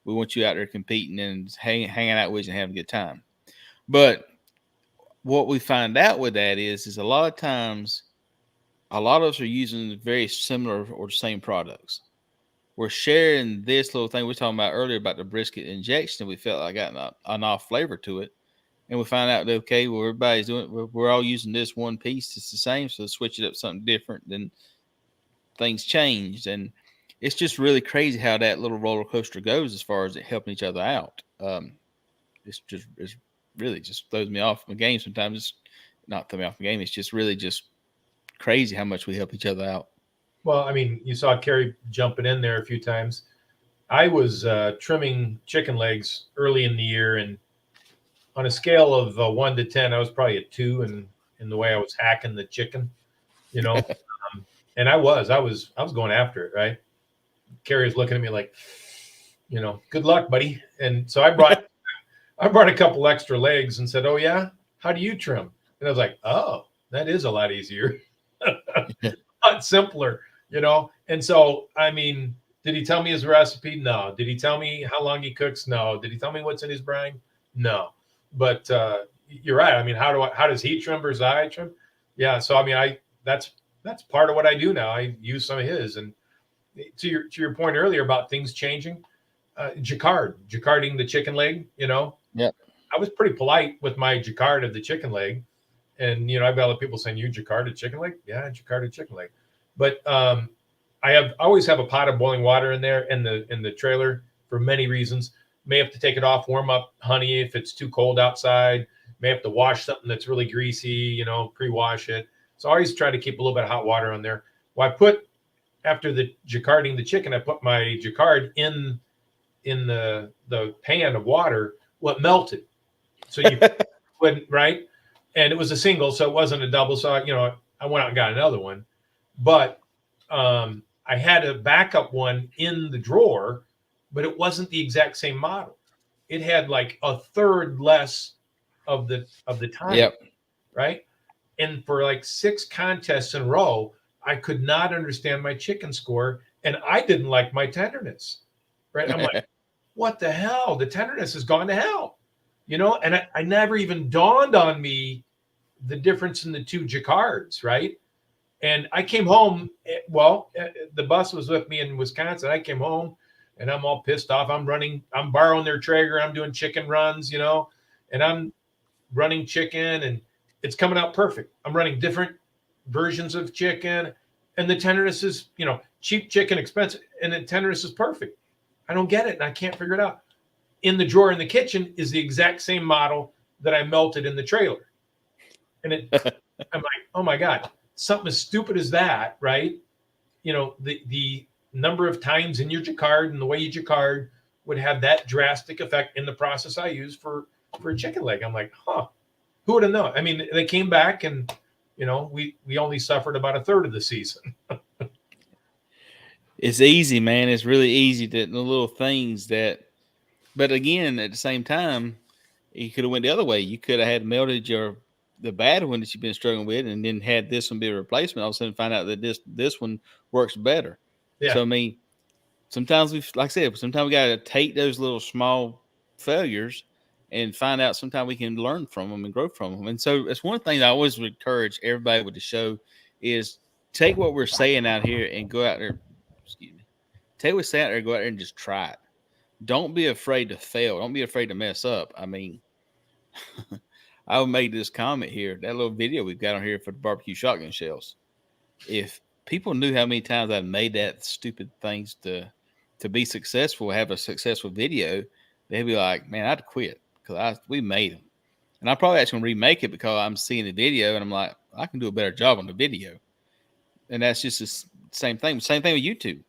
We want you out there competing and hanging out with you and having a good time. But what we find out with that is a lot of times, a lot of us are using very similar or the same products. We're sharing this little thing we were talking about earlier about the brisket injection. We felt like got an off flavor to it. And we find out that, okay, well, everybody's doing it. We're all using this one piece. It's the same. So switch it up something different. Then things changed. And it's just really crazy how that little roller coaster goes as far as it helping each other out. It's really just throws me off my game sometimes. It's not throw me off my game. It's just really just crazy how much we help each other out. Well, I mean, you saw Kerry jumping in there a few times. I was trimming chicken legs early in the year, and on a scale of 1 to 10, I was probably a 2 in the way I was hacking the chicken, you know. And I was going after it, right? Kerry was looking at me like, good luck, buddy. And so I brought a couple extra legs and said, "Oh yeah, how do you trim?" And I was like, "Oh, that is a lot easier, a lot simpler." And so, I mean, did he tell me his recipe? No. Did he tell me how long he cooks? No. Did he tell me what's in his brine? No. But you're right. I mean, how does he trim versus I trim? Yeah. So I mean, that's part of what I do now. I use some of his. And to your point earlier about things changing, jacquarding the chicken leg. Yeah. I was pretty polite with my jacquard of the chicken leg, and I've got a lot of people saying, "You jacquarded chicken leg?" Yeah, I jacquarded chicken leg. But I always have a pot of boiling water in there in the trailer for many reasons. May have to take it off, warm up honey if it's too cold outside. May have to wash something that's really greasy, pre-wash it. So I always try to keep a little bit of hot water on there. Well, after the jacquarding the chicken, I put my jacquard in the pan of water. Well, it melted. So you wouldn't, right? And it was a single, so it wasn't a double. So I went out and got another one. But I had a backup one in the drawer, but it wasn't the exact same model. It had like a third less of the time, Yep. right? And for like 6 contests in a row, I could not understand my chicken score, and I didn't like my tenderness. Right? I'm like, what the hell? The tenderness has gone to hell. And I never even dawned on me the difference in the two Jacards, right? And I came home. Well, the bus was with me in Wisconsin. I came home and I'm all pissed off. I'm borrowing their Traeger. I'm doing chicken runs, and I'm running chicken and it's coming out perfect. I'm running different versions of chicken and the tenderness is, cheap chicken, expensive, and the tenderness is perfect. I don't get it and I can't figure it out. In the drawer in the kitchen is the exact same model that I melted in the trailer. And I'm like, oh my God, something as stupid as that, right? The number of times in your jacquard and the way you jacquard would have that drastic effect in the process I use for a chicken leg. I'm like, huh, who would have known? I mean, they came back and we only suffered about a third of the season. It's easy, man. It's really easy that the little things that, but again, at the same time, you could have went the other way. You could have had melted the bad one that you've been struggling with, and then had this one be a replacement. All of a sudden, find out that this one works better. Yeah. So I mean, sometimes like I said, sometimes we got to take those little small failures and find out. Sometimes we can learn from them and grow from them. And so it's one thing I always would encourage everybody with the show is take what we're saying out here and go out there. Excuse me. Take what's out there, go out there and just try it. Don't be afraid to fail. Don't be afraid to mess up. I mean, I would make this comment here. That little video we've got on here for the barbecue shotgun shells. If people knew how many times I've made that stupid things to be successful, have a successful video, they'd be like, "Man, I'd quit because we made them." And I'm probably actually gonna remake it because I'm seeing the video and I'm like, I can do a better job on the video. And that's just the same thing. Same thing with YouTube.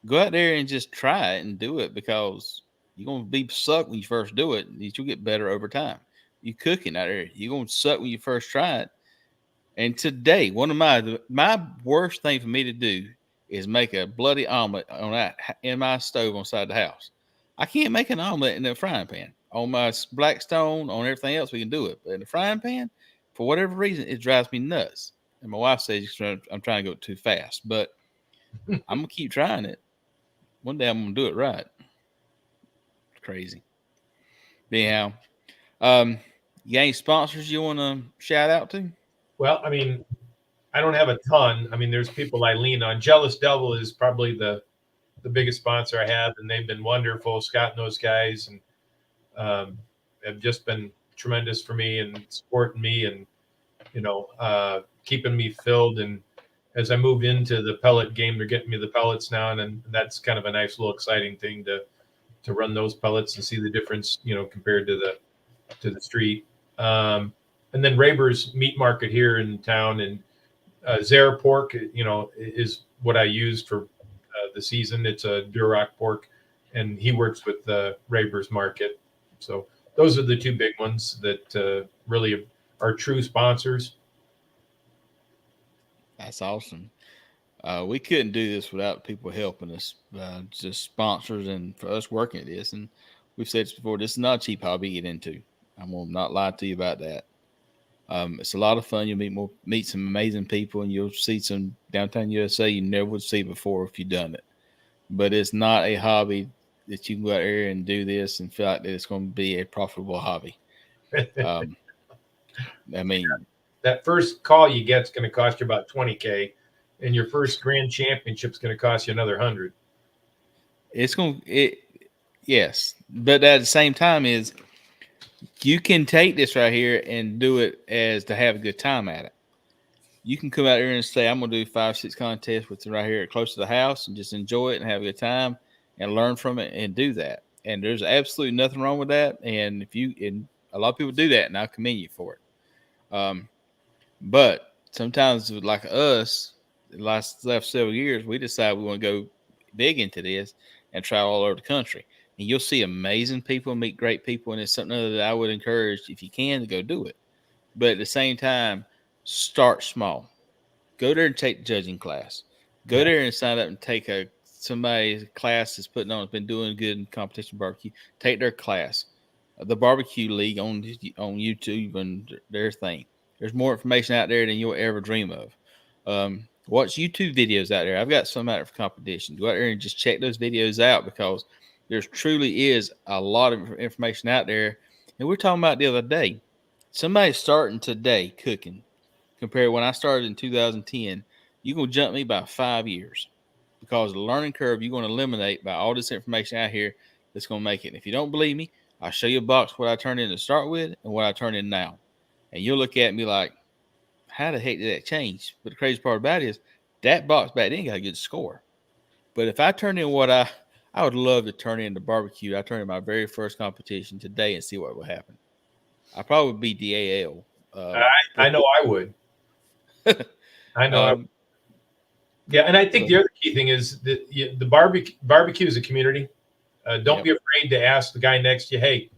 Go out there and just try it and do it because you're gonna be suck when you first do it. You'll get better over time. You cooking out there, you're gonna suck when you first try it. And today, one of my worst thing for me to do is make a bloody omelet on that in my stove on the side of the house. I can't make an omelet in the frying pan. On my Blackstone, on everything else, we can do it. But in the frying pan, for whatever reason, it drives me nuts. And my wife says I'm trying to go too fast, but I'm gonna keep trying it. One day I'm gonna do it right. It's crazy. Anyhow, you got any sponsors you want to shout out to? Well, I mean, I don't have a ton. I mean, there's people I lean on. Jealous Devil is probably the biggest sponsor I have, and they've been wonderful. Scott and those guys, and have just been tremendous for me and supporting me, and keeping me filled. And as I move into the pellet game, they're getting me the pellets now, and that's kind of a nice little exciting thing to run those pellets and see the difference, compared to the street. And then Raber's Meat Market here in town, and Zare pork, is what I use for the season. It's a Duroc pork, and he works with Raber's Market. So those are the two big ones that really are true sponsors. That's awesome. We couldn't do this without people helping us, just sponsors, and for us working at this. And we've said this before: this is not a cheap hobby to get into. I'm gonna not lie to you about that. It's a lot of fun. You'll meet some amazing people, and you'll see some downtown USA you never would see before if you've done it. But it's not a hobby that you can go out there and do this and feel like that it's going to be a profitable hobby. Um, I mean, That first call you get is going to cost you about $20K, and your first grand championship is going to cost you another 100. it's going to yes, but at the same time is you can take this right here and do it as to have a good time at it. You can come out here and say, I'm going to do 5, 6 contests with right here close to the house and just enjoy it and have a good time and learn from it and do that. And there's absolutely nothing wrong with that. And and a lot of people do that, and I commend you for it. But sometimes, like us, the last several years, we decide we want to go big into this and travel all over the country. And you'll see amazing people, meet great people, and it's something that I would encourage, if you can, to go do it. But at the same time, start small. Go there and take the judging class. Go there and sign up and take somebody's class that's putting on, has been doing good in competition barbecue. Take their class. The Barbecue League on YouTube and their thing. There's more information out there than you'll ever dream of. Watch YouTube videos out there. I've got some out there for competition. Go out there and just check those videos out because there's truly is a lot of information out there. And we're talking about the other day, somebody starting today cooking compared to when I started in 2010, you're going to jump me by 5 years because the learning curve you're going to eliminate by all this information out here that's going to make it. And if you don't believe me, I'll show you a box what I turned in to start with and what I turn in now. And you'll look at me like, how the heck did that change? But the crazy part about it is that box back then got a good score. But if I turn in what I would love to turn in the barbecue. I turned in my very first competition today and see what would happen. I probably beat the AL. I know I would. I know. um, Yeah, and I think the other key thing is that the barbecue is a community. Don't be afraid to ask the guy next to you, hey,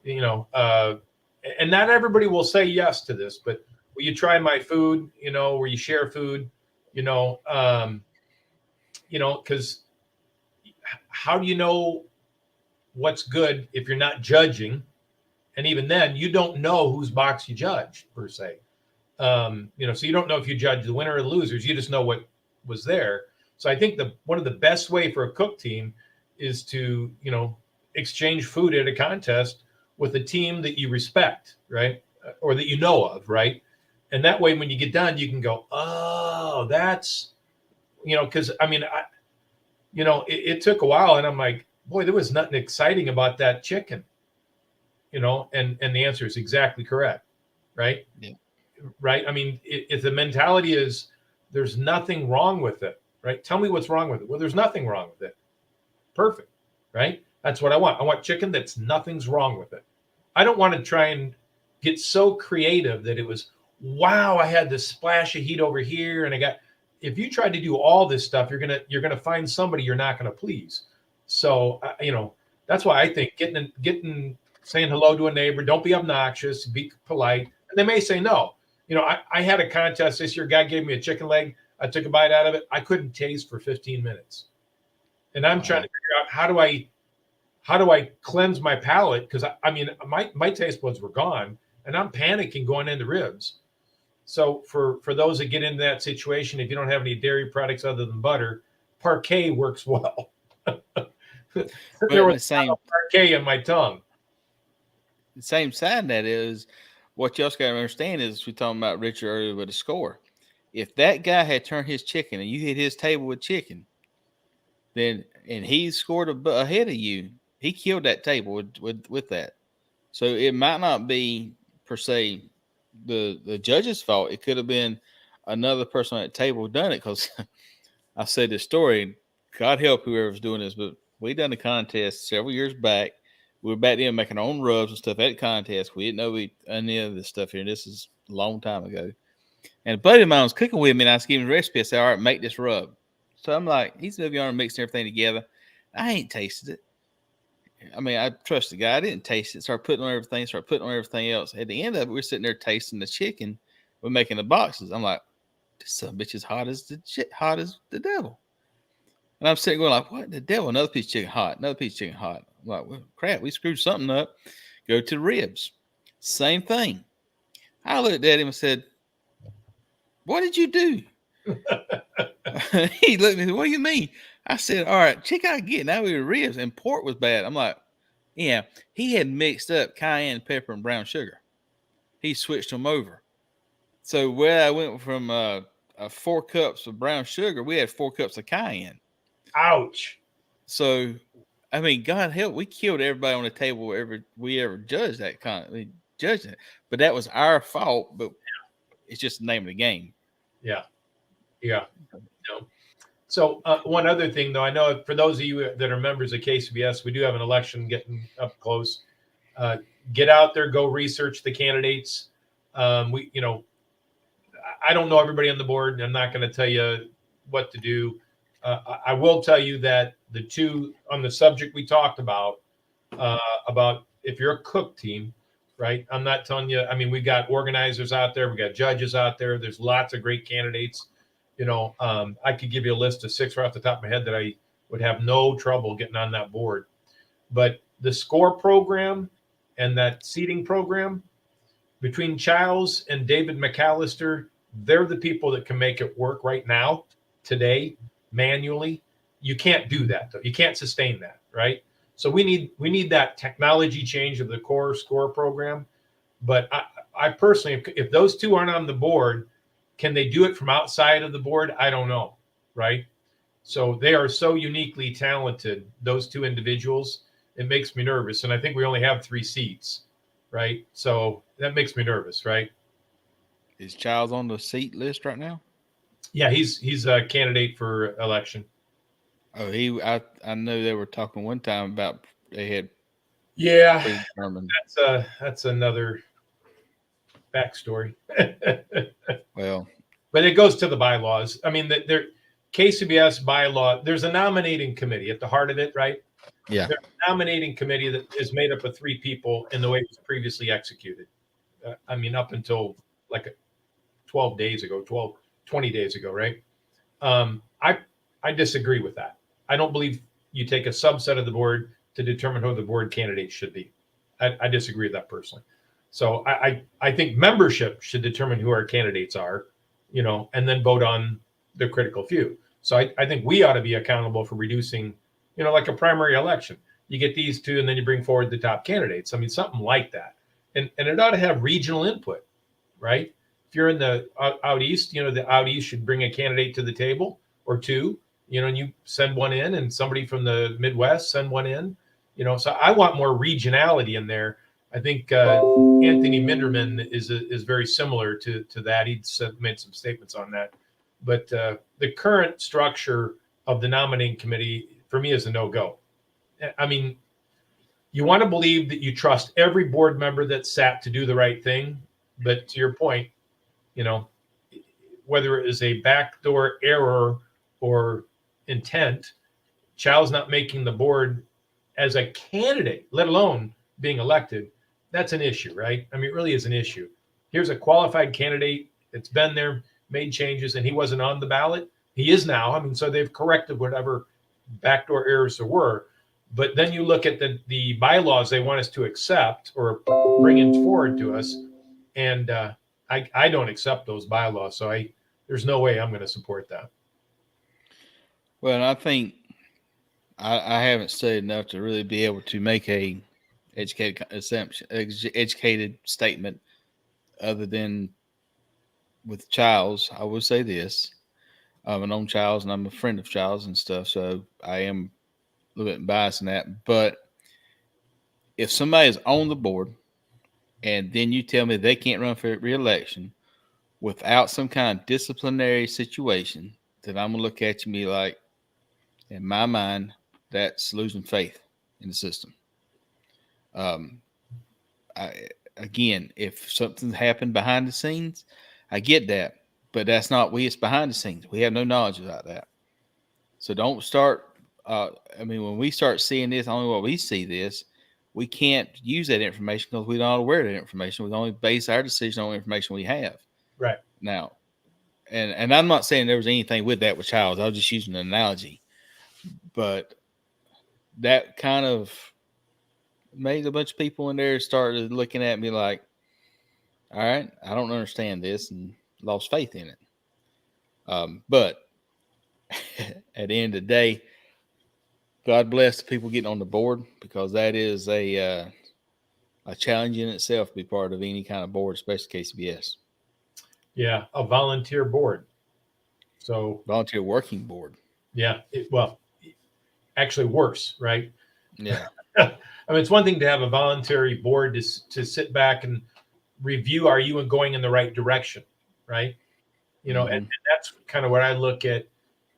and not everybody will say yes to this, but will you try my food? Where you share food, because how do you know what's good if you're not judging? And even then, you don't know whose box you judge per se. So you don't know if you judge the winner or the losers. You just know what was there. So I think one of the best way for a cook team is to, exchange food at a contest with a team that you respect, right? Or that you know of, right? And that way, when you get done, you can go, oh, that's, because it took a while, and I'm like, boy, there was nothing exciting about that chicken, and the answer is exactly correct, right? Yeah. Right. I mean, if the mentality is there's nothing wrong with it, right? Tell me what's wrong with it. Well, there's nothing wrong with it. Perfect. Right. That's what I want. I want chicken that's nothing's wrong with it. I don't want to try and get so creative that it was, wow, I had this splash of heat over here. And if you try to do all this stuff, you're going to find somebody you're not going to please. So, that's why I think saying hello to a neighbor, don't be obnoxious, be polite. And they may say no. I had a contest this year. A guy gave me a chicken leg. I took a bite out of it. I couldn't taste for 15 minutes. And I'm trying to figure out how do I cleanse my palate? Because my taste buds were gone, and I'm panicking going into ribs. So for those that get into that situation, if you don't have any dairy products other than butter, parquet works well. There was parquet in my tongue. The same side that is, what you also got to understand is we're talking about Richard earlier with the score. If that guy had turned his chicken and you hit his table with chicken, and he scored ahead of you, he killed that table with that. So it might not be per se the judge's fault. It could have been another person at the table done it, because I said this story. God help whoever's doing this, but we done a contest several years back. We were back then making our own rubs and stuff at the contest. We didn't know any of this stuff here. This is a long time ago. And a buddy of mine was cooking with me, and I was giving him a recipe. I said, all right, make this rub. So I'm like, he's moving on and mixing everything together. I ain't tasted it. I mean, I trust the guy. I didn't taste it. Start putting on everything else. At the end of it, we're sitting there tasting the chicken. We're making the boxes. I'm like, this son of a bitch is hot as the devil. And I'm sitting going like, what the devil? Another piece of chicken hot. Another piece of chicken hot. I'm like, well, crap, we screwed something up. Go to the ribs. Same thing. I looked at him and said, what did you do? He looked at me and said, what do you mean? I said, all right, chicken I get. Now we were ribs, and pork was bad. I'm like, yeah, he had mixed up cayenne pepper and brown sugar. He switched them over. So where I went from 4 cups of brown sugar, we had 4 cups of cayenne. Ouch. So, I mean, God help, we killed everybody on the table we ever judged that judged it. But that was our fault, but it's just the name of the game. Yeah. Yeah. So one other thing, though, I know for those of you that are members of KCBS, we do have an election getting up close. Get out there, go research the candidates. I don't know everybody on the board. I'm not going to tell you what to do. I will tell you that the two on the subject we talked about if you're a cook team, right? I'm not telling you. I mean, we got organizers out there. We got judges out there. There's lots of great candidates. I could give you a list of 6 right off the top of my head that I would have no trouble getting on that board. But the score program and that seating program, between Childs and David McAllister, they're the people that can make it work right now, today, manually. You can't do that though. You can't sustain that, right? So we need that technology change of the core score program. But I personally, if those two aren't on the board, can they do it from outside of the board? I don't know, right? So they are so uniquely talented, those two individuals. It makes me nervous, and I think we only have 3 seats, right? So that makes me nervous, right? Is Childs on the seat list right now? Yeah, he's a candidate for election. Oh, I know they were talking one time about they had Yeah, predetermined. that's another backstory. Well, But it goes to the bylaws. I mean, there KCBS bylaw. There's a nominating committee at the heart of it, right? yeah. There's a nominating committee that is made up of 3 people in the way it was previously executed. I mean, up until like 12 days ago, 20 days ago, right? Um, I I disagree with that. I don't believe you take a subset of the board to determine who the board candidates should be. I disagree with that personally. So I think membership should determine who our candidates are, and then vote on the critical few. So I think we ought to be accountable for reducing, like a primary election. You get these two, and then you bring forward the top candidates. I mean, something like that, and it ought to have regional input, right? If you're in the out east, the out east should bring a candidate to the table or two, and you send one in, and somebody from the Midwest send one in, So I want more regionality in there. I think Anthony Minderman is very similar to that. He made some statements on that, but the current structure of the nominating committee for me is a no go. I mean, you want to believe that you trust every board member that's sat to do the right thing, but to your point, you know, whether it is a backdoor error or intent, Chow's not making the board as a candidate, let alone being elected. That's an issue, right? I mean, it really is an issue. Here's a qualified candidate that's been there, made changes, and he wasn't on the ballot. He is now. I mean, so they've corrected whatever backdoor errors there were. But then you look at the bylaws they want us to accept or bring in forward to us, and I don't accept those bylaws. So there's no way I'm going to support that. Well, I think I haven't studied enough to really be able to make a educated statement. Other than with Childs, I will say this: I'm an own Childs, and I'm a friend of Childs and stuff, so I am a little bit biased in that. But if somebody is on the board and then you tell me they can't run for re-election without some kind of disciplinary situation, then I'm gonna look at you and be like, in my mind, that's losing faith in the system. Um, again, if something happened behind the scenes, I get that, but that's not we. It's behind the scenes. We have no knowledge about that. So don't start. I mean, when we start seeing this, only what we see this, we can't use that information because we're not aware of that information. We can only base our decision on information we have Right. now. And I'm not saying there was anything with that with Childs. I was just using an analogy, but that kind of made a bunch of people in there started looking at me like, all right, I don't understand this, and lost faith in it. But at the end of the day, God bless the people getting on the board, because that is a challenge in itself to be part of any kind of board, especially KCBS. Yeah, a volunteer board. So Volunteer working board. yeah, well, actually worse, right? Yeah. I mean, it's one thing to have a voluntary board to sit back and review, are you going in the right direction, right? And that's kind of what I look at.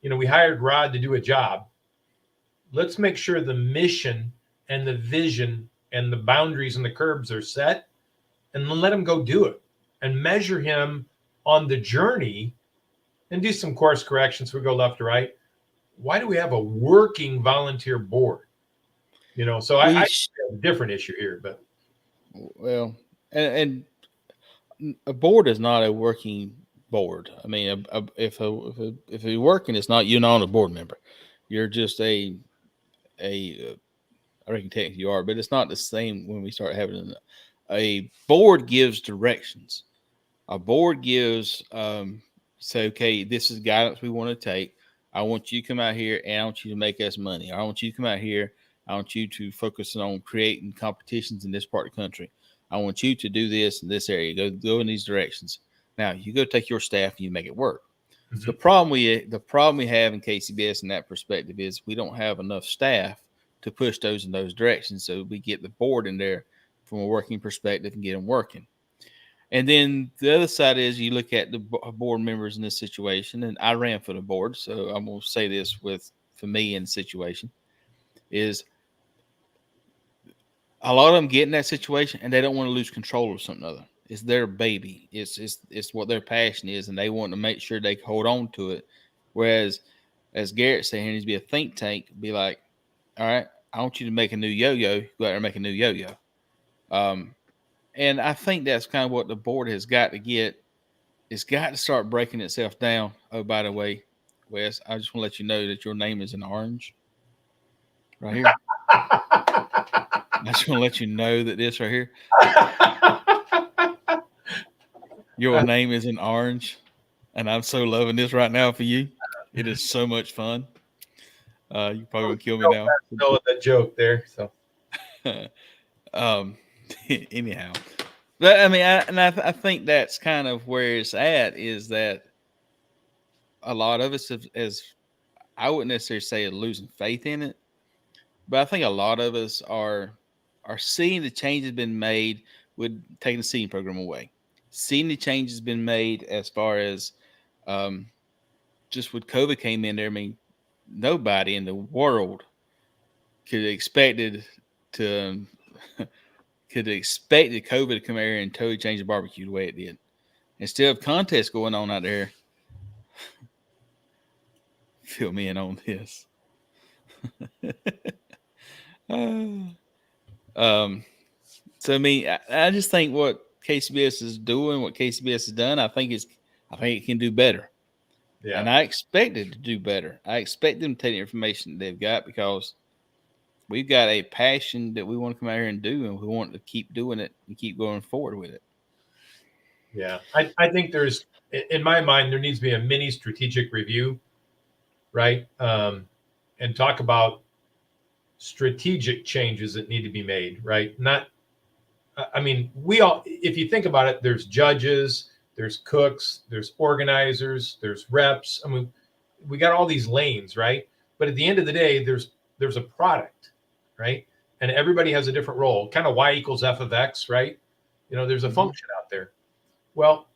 We hired Rod to do a job. Let's make sure the mission and the vision and the boundaries and the curbs are set, and then let him go do it and measure him on the journey and do some course corrections. We go left to right. Why do we have a working volunteer board? So I have a different issue here, but well, and a board is not a working board. I mean, if you're working, it's not you're not a board member. You're just a I reckon technically you are, but it's not the same when we start having a board gives directions. A board gives, say, okay, this is guidance we want to take. I want you to come out here and I want you to make us money. I want you to come out here. I want you to focus on creating competitions in this part of the country. I want you to do this in this area. Go in these directions. Now you go take your staff and you make it work. So Mhm. the problem we have in KCBS in that perspective is we don't have enough staff to push those in those directions. So we get the board in there from a working perspective and get them working. And then the other side is you look at the board members in this situation, and I ran for the board, so I'm going to say this with for me in the situation is a lot of them get in that situation and they don't want to lose control of something other. It's their baby. It's what their passion is, and they want to make sure they hold on to it. Whereas, as Garrett said, here needs to be a think tank. Be like, all right, I want you to make a new yo-yo. Go out there and make a new yo-yo. And I think that's kind of what the board has got to get. It's got to start breaking itself down. Oh, by the way, Wes, I just want to let you know that your name is in orange right here. I just want to let you know that this right here, your name is in orange, and I'm so loving this right now for you. It is so much fun. You probably gonna kill me now. Know that joke there. So um, anyhow, but I mean, I think that's kind of where it's at. Is that a lot of us have, as I wouldn't necessarily say losing faith in it, but I think a lot of us are seeing the changes been made with taking the seeding program away. Seeing the changes been made as far as um, just with COVID came in there. I mean, nobody in the world could have expected to could have expected COVID to come here and totally change the barbecue the way it did. Instead of contests going on out there, fill me in on this. um, so I mean, I just think what KCBS is doing, what KCBS has done, I think it can do better, yeah, and I expect it to do better. I expect them to take the information that they've got because we've got a passion that we want to come out here and do, and we want to keep doing it and keep going forward with it. yeah. I think there's, in my mind, there needs to be a mini strategic review, right? And talk about strategic changes that need to be made, right? Not, I mean, we all, if you think about it, there's judges, there's cooks, there's organizers, there's reps. I mean, we got all these lanes, right? But at the end of the day, there's a product, right? And everybody has a different role, kind of Y equals F of X, right? There's a function out there. Well,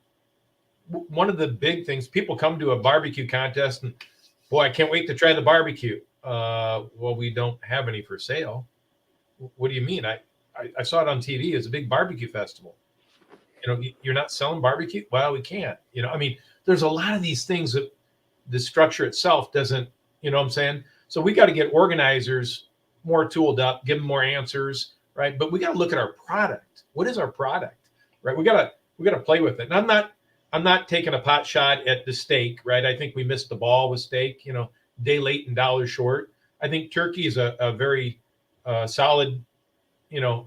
one of the big things, people come to a barbecue contest and, boy, I can't wait to try the barbecue. Well, we don't have any for sale. What do you mean? I saw it on TV. It's a big barbecue festival. You're not selling barbecue? Well, we can't. I mean, there's a lot of these things that the structure itself doesn't, what I'm saying? So we got to get organizers more tooled up, give them more answers, right? But we got to look at our product. What is our product, right? We got to play with it. And I'm not taking a pot shot at the steak, right? I think we missed the ball with steak, day late and dollar short. I think turkey is a very solid,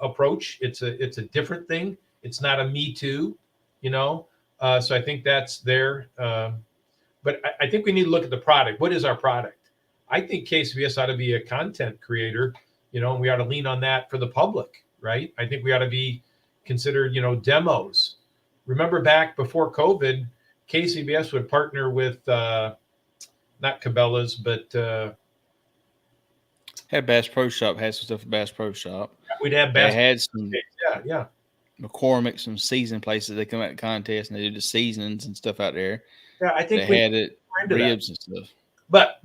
approach. It's a different thing. It's not a me too, so I think that's there. But I think we need to look at the product. What is our product? I think KCBS ought to be a content creator, and we ought to lean on that for the public, right? I think we ought to be considered, demos. Remember back before COVID, KCBS would partner with not Cabela's, but Had Bass Pro Shop, had some stuff at Bass Pro Shop. we'd have They Bass. had some Yeah. McCormick, some season places. They come out to contests and they do the seasonings and stuff out there. Yeah, I think they had it into ribs that. and stuff. But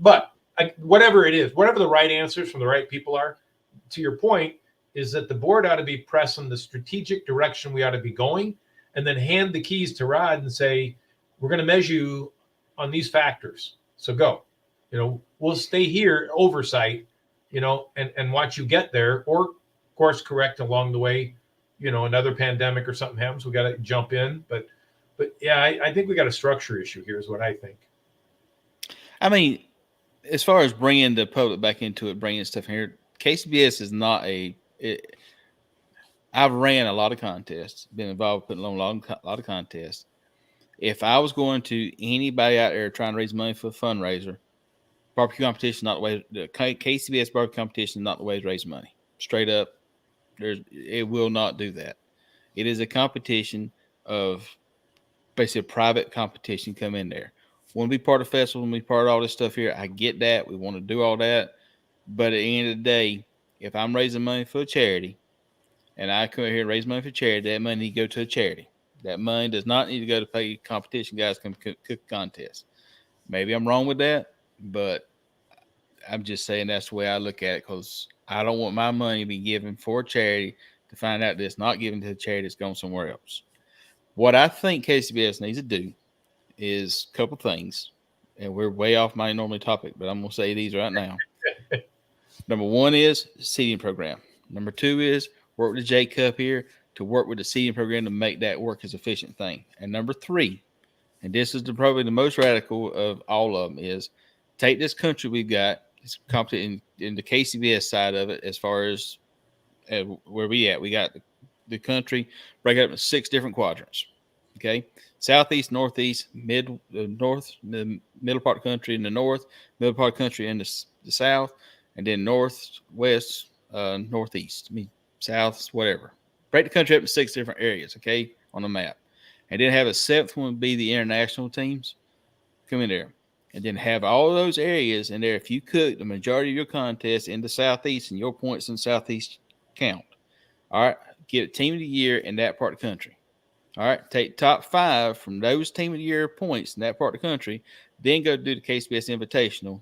whatever it is, whatever the right answers from the right people are, to your point, is that the board ought to be pressing the strategic direction we ought to be going, and then hand the keys to Rod and say, we're going to measure you on these factors. So go. We'll stay here, oversight, and watch you get there, or course correct along the way. Another pandemic or something happens, we got to jump in. But yeah, I think we got a structure issue here is what I think. I mean, as far as bringing the public back into it, bringing stuff here, KCBS is not I've ran a lot of contests, been involved putting on a lot of contests. If I was going to anybody out there trying to raise money for a fundraiser, barbecue competition not the way. The KCBS barbecue competition is not the way to raise money. Straight up, it will not do that. It is a competition of basically a private competition. Come in there. Want to be part of the festival, want to be part of all this stuff here. I get that. We want to do all that. But at the end of the day, if I'm raising money for a charity and I come here and raise money for charity, that money needs to go to a charity. That money does not need to go to pay competition guys come cook a contest. Maybe I'm wrong with that, but I'm just saying that's the way I look at it because I don't want my money to be given for a charity to find out that it's not given to the charity, it's going somewhere else. What I think KCBS needs to do is a couple things, and we're way off my normal topic, but I'm going to say these right now. Number one is seeding program. Number two is work with the J Cup here to work with the seeding program to make that work as efficient thing. And number three, and this is probably the most radical of all of them, is take this country we've got, it's competent in the KCBS side of it, as far as where we at. We got the country break it up into 6 different quadrants. Okay, southeast, northeast, north, the middle part of the country in the north, middle part of the country in the south, and then northwest, northeast, I mean south, whatever. Break the country up into 6 different areas. Okay, on the map, and then have a 7th one be the international teams come in there, and then have all those areas in there. If you cook the majority of your contests in the southeast and your points in the southeast count, all right, get a team of the year in that part of the country. All right, take top 5 from those team of the year points in that part of the country, then go do the KCBS Invitational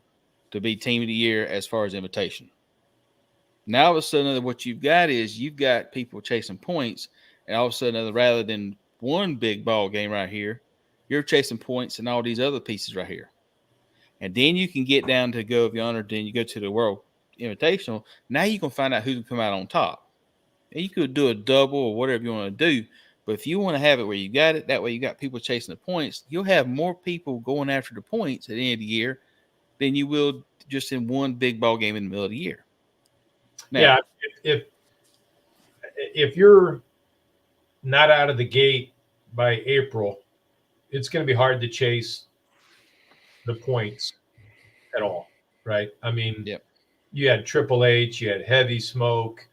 to be team of the year as far as invitation. Now, all of a sudden, what you've got is you've got people chasing points, and all of a sudden, rather than one big ball game right here, you're chasing points and all these other pieces right here. And then you can get down to go of yonder, then you go to the World Invitational. Now you can find out who can come out on top. And you could do a double or whatever you want to do. But if you want to have it where you got it, that way you got people chasing the points, you'll have more people going after the points at the end of the year than you will just in one big ball game in the middle of the year. Now, yeah, if you're not out of the gate by April, it's going to be hard to chase the points at all, right? I mean, yep. You had Triple H, you had Heavy Smoke,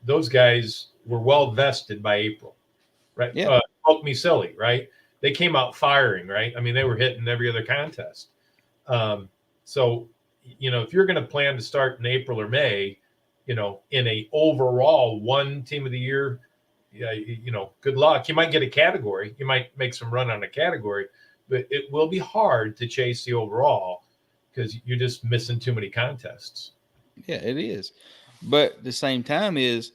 those guys were well vested by April, right? Yeah. Smoke Me Silly, right? They came out firing, right? I mean, they were hitting every other contest. So, if you're going to plan to start in April or May, in a overall one team of the year, good luck. You might get a category. You might make some run on a category, but it will be hard to chase the overall because you're just missing too many contests. Yeah, it is. But at the same time is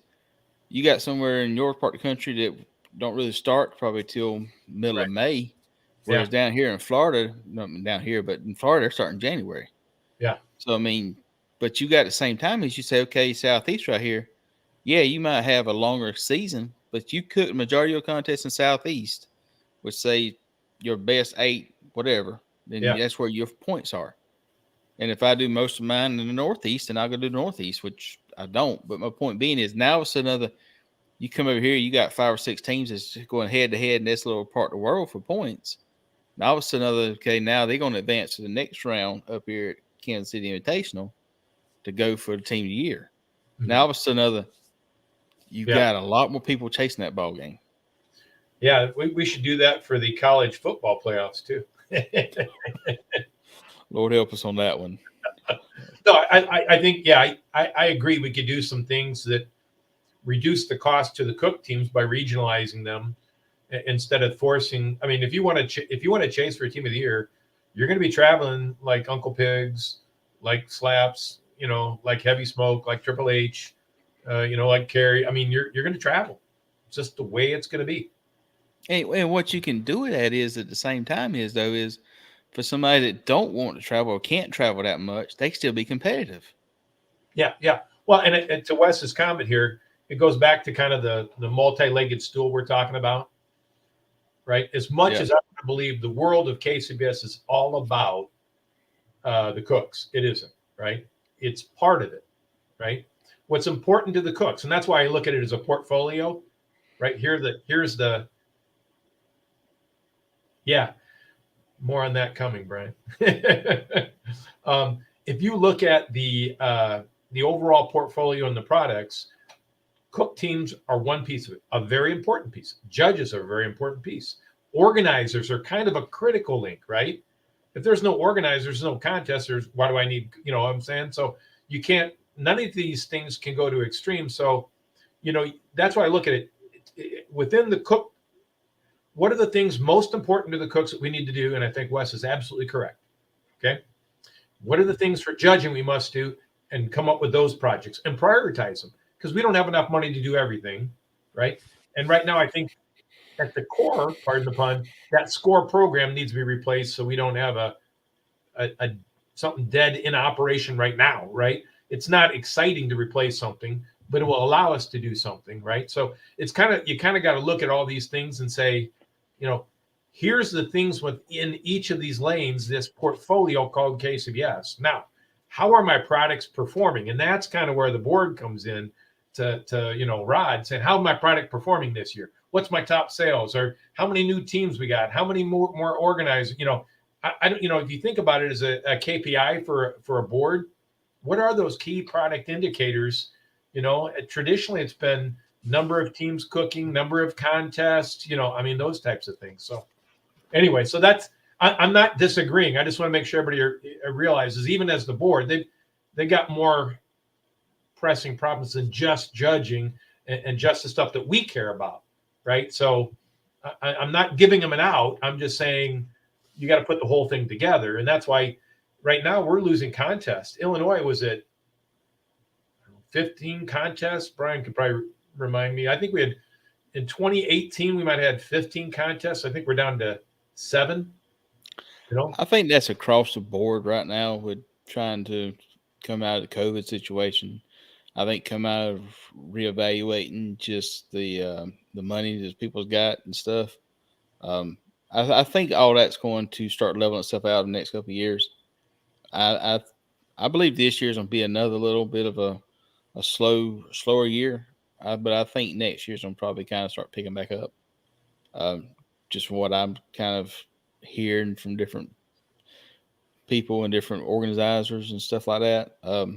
you got somewhere in your part of the country that don't really start probably till middle of May. Whereas down here in Florida, not down here, but in Florida, they're starting January. Yeah. So, I mean, but you got the same time as you say, okay, Southeast right here. Yeah, you might have a longer season, but you cook the majority of your contests in Southeast, which say your best 8, whatever, then that's where your points are. And if I do most of mine in the Northeast, then I'll go to the Northeast, which I don't. But my point being is now it's another, you come over here, you got 5 or 6 teams that's going head to head in this little part of the world for points. Now it's another, okay, now they're going to advance to the next round up here at Kansas City Invitational to go for the team of the year. Mm-hmm. Now it's another, you got a lot more people chasing that ball game. Yeah, we should do that for the college football playoffs too. Lord help us on that one. No, I think, I agree. We could do some things that reduce the cost to the cook teams by regionalizing them instead of forcing. I mean, if you want to chase for a team of the year, you're going to be traveling like Uncle Pigs, like Slaps, like Heavy Smoke, like Triple H, like Kerry. I mean, you're going to travel. It's just the way it's going to be. And what you can do with that is at the same time is for somebody that don't want to travel or can't travel that much, they can still be competitive. Yeah. Well, and to Wes's comment here, it goes back to kind of the multi-legged stool we're talking about, right? As much as I believe the world of KCBS is all about the cooks, it isn't, right? It's part of it, right? What's important to the cooks, and that's why I look at it as a portfolio, right? Here's the Yeah, more on that coming, Brian. If you look at the overall portfolio and the products, cook teams are one piece of it, a very important piece. Judges are a very important piece. Organizers are kind of a critical link, right? If there's no organizers, no contesters, why do I need, you know what I'm saying? So you can't, none of these things can go to extremes. So, you know, that's why I look at it within the cook. What are the things most important to the cooks that we need to do? And I think Wes is absolutely correct. Okay. What are the things for judging we must do, and come up with those projects and prioritize them, because we don't have enough money to do everything, right? And right now, I think at the core, pardon the pun, that score program needs to be replaced so we don't have a something dead in operation right now, right? It's not exciting to replace something, but it will allow us to do something, right? So it's kind of, you kind of got to look at all these things and say, you know, here's the things within each of these lanes, this portfolio called KCBS. Now, how are my products performing? And that's kind of where the board comes in to you know, Rod saying, how my product performing this year? What's my top sales? Or how many new teams we got? How many more organized? You know, I don't, you know, if you think about it as a KPI for a board, what are those key product indicators? You know, traditionally it's been number of teams cooking, number of contests, you know, I mean, those types of things. So anyway, so that's, I'm not disagreeing. I just want to make sure everybody realizes, even as the board, they got more pressing problems than just judging and just the stuff that we care about, right? So I'm not giving them an out. I'm just saying you got to put the whole thing together, and that's why right now we're losing contests. Illinois was at 15 contests. Brian could probably remind me. I think we had in 2018 we might have had 15 contests. I think we're down to 7. You know, I think that's across the board right now with trying to come out of the COVID situation. I think come out of reevaluating just the money that people's got and stuff. Um, I think all that's going to start leveling itself out in the next couple of years. I I believe this year's going to be another little bit of a slower year, but I think next year's going to probably kind of start picking back up. Um, just from what I'm kind of hearing from different people and different organizers and stuff like that. 'Cause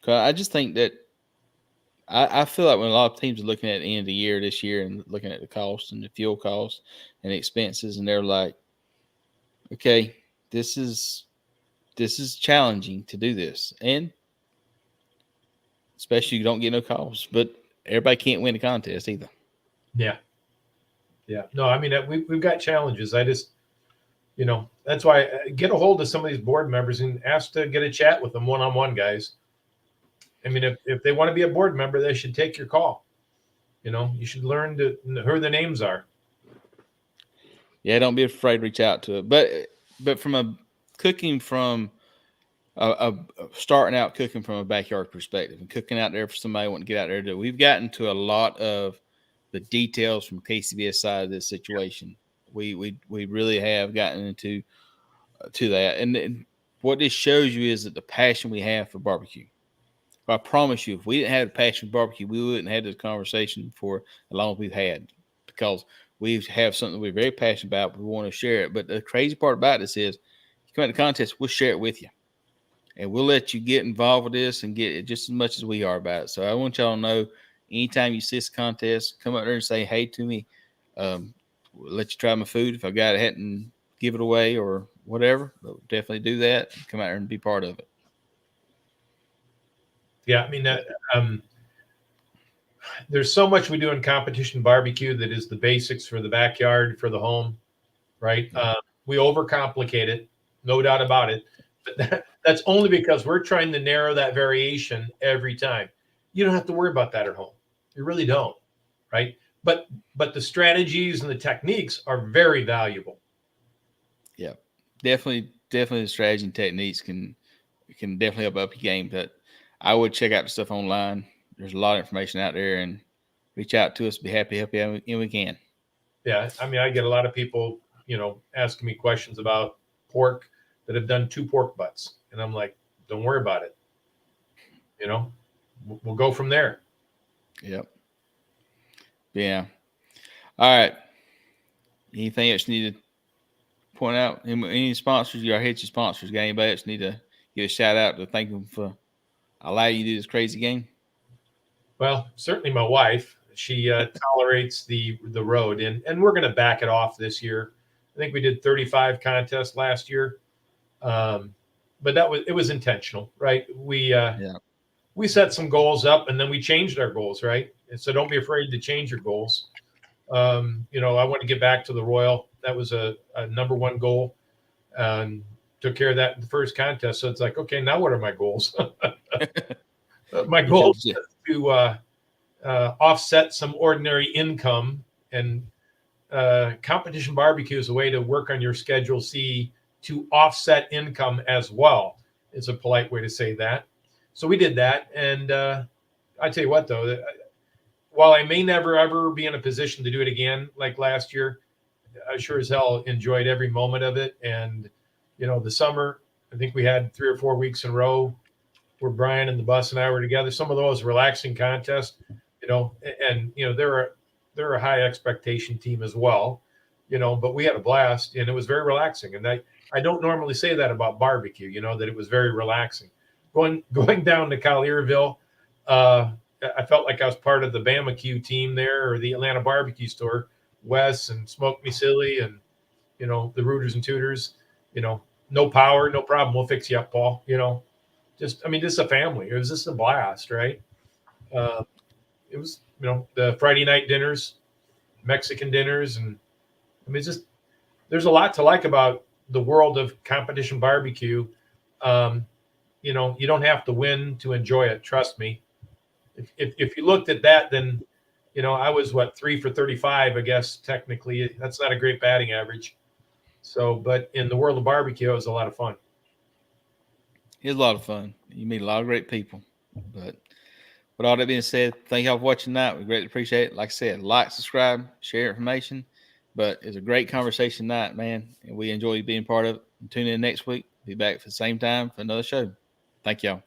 I just think that I feel like when a lot of teams are looking at the end of the year this year and looking at the cost and the fuel costs and the expenses, and they're like, okay, this is this is challenging to do this, and especially you don't get no calls, but everybody can't win a contest either. yeah, yeah. No, I mean we've got challenges. I just, you know, that's why get a hold of some of these board members and ask to get a chat with them one on one, guys. I mean, if they want to be a board member, they should take your call. You know, you should learn to who the names are. Yeah, don't be afraid to reach out to it. But from a cooking from starting out cooking from a backyard perspective and cooking out there for somebody wanting to get out there to do, we've gotten to a lot of the details from KCBS side of this situation. We really have gotten into to that, and what this shows you is that the passion we have for barbecue. I promise you, if we didn't have a passion for barbecue, we wouldn't have this conversation for as long as we've had, because we have something we're very passionate about. We want to share it. But the crazy part about this is, you come out the contest, we'll share it with you, and we'll let you get involved with this and get it just as much as we are about it. So I want y'all to know, anytime you see this contest, come out there and say hey to me. We'll let you try my food if I got it, hadn't give it away or whatever. But we'll definitely do that. Come out there and be part of it. Yeah, I mean that. There's so much we do in competition barbecue that is the basics for the backyard, for the home, right? We overcomplicate it, no doubt about it. But that's only because we're trying to narrow that variation every time. You don't have to worry about that at home. You really don't, right? But the strategies and the techniques are very valuable. Yeah, definitely the strategy and techniques can definitely help up your game. But I would check out the stuff online. There's a lot of information out there, and reach out to us. Be happy to help you out and we can. Yeah, I mean, I get a lot of people, you know, asking me questions about pork that have done 2 pork butts, and I'm like, don't worry about it. You know, we'll go from there. Yep. Yeah. All right. Anything else you need to point out any sponsors? You hit your sponsors. Got anybody else need to give a shout out to thank them for allowing you to do this crazy game? Well, certainly my wife. She tolerates the road, and we're going to back it off this year. I think we did 35 contests last year, but it was intentional, right? Yeah. We set some goals up, and then we changed our goals, right? And so don't be afraid to change your goals. I want to get back to the Royal. That was a number one goal, and took care of that in the first contest. So it's like, okay, now what are my goals? My goal is to offset some ordinary income, and competition barbecue is a way to work on your Schedule C to offset income as well. It's a polite way to say that. So we did that, and I tell you what, though, while I may never ever be in a position to do it again like last year, I sure as hell enjoyed every moment of it. And the summer, I think we had 3 or 4 weeks in a row where Brian and the bus and I were together. Some of those relaxing contests, and they're a high expectation team as well, but we had a blast, and it was very relaxing. And I don't normally say that about barbecue, that it was very relaxing. Going down to Collierville, I felt like I was part of the BBQ team there, or the Atlanta barbecue store. Wes and Smoke Me Silly, and the Rooters and Tooters. No power, no problem. We'll fix you up, Paul. Just a family. It was just a blast, right? It was the Friday night dinners, Mexican dinners, and there's a lot to like about the world of competition barbecue. You don't have to win to enjoy it. Trust me. If you looked at that, then I was 3 for 35. I guess technically that's not a great batting average. So, but in the world of barbecue, it was a lot of fun. It was a lot of fun. You meet a lot of great people. But with all that being said, thank y'all for watching that. We greatly appreciate it. Like I said, like, subscribe, share information. But it's a great conversation tonight, man. And we enjoy being part of it. Tune in next week. Be back for the same time for another show. Thank y'all.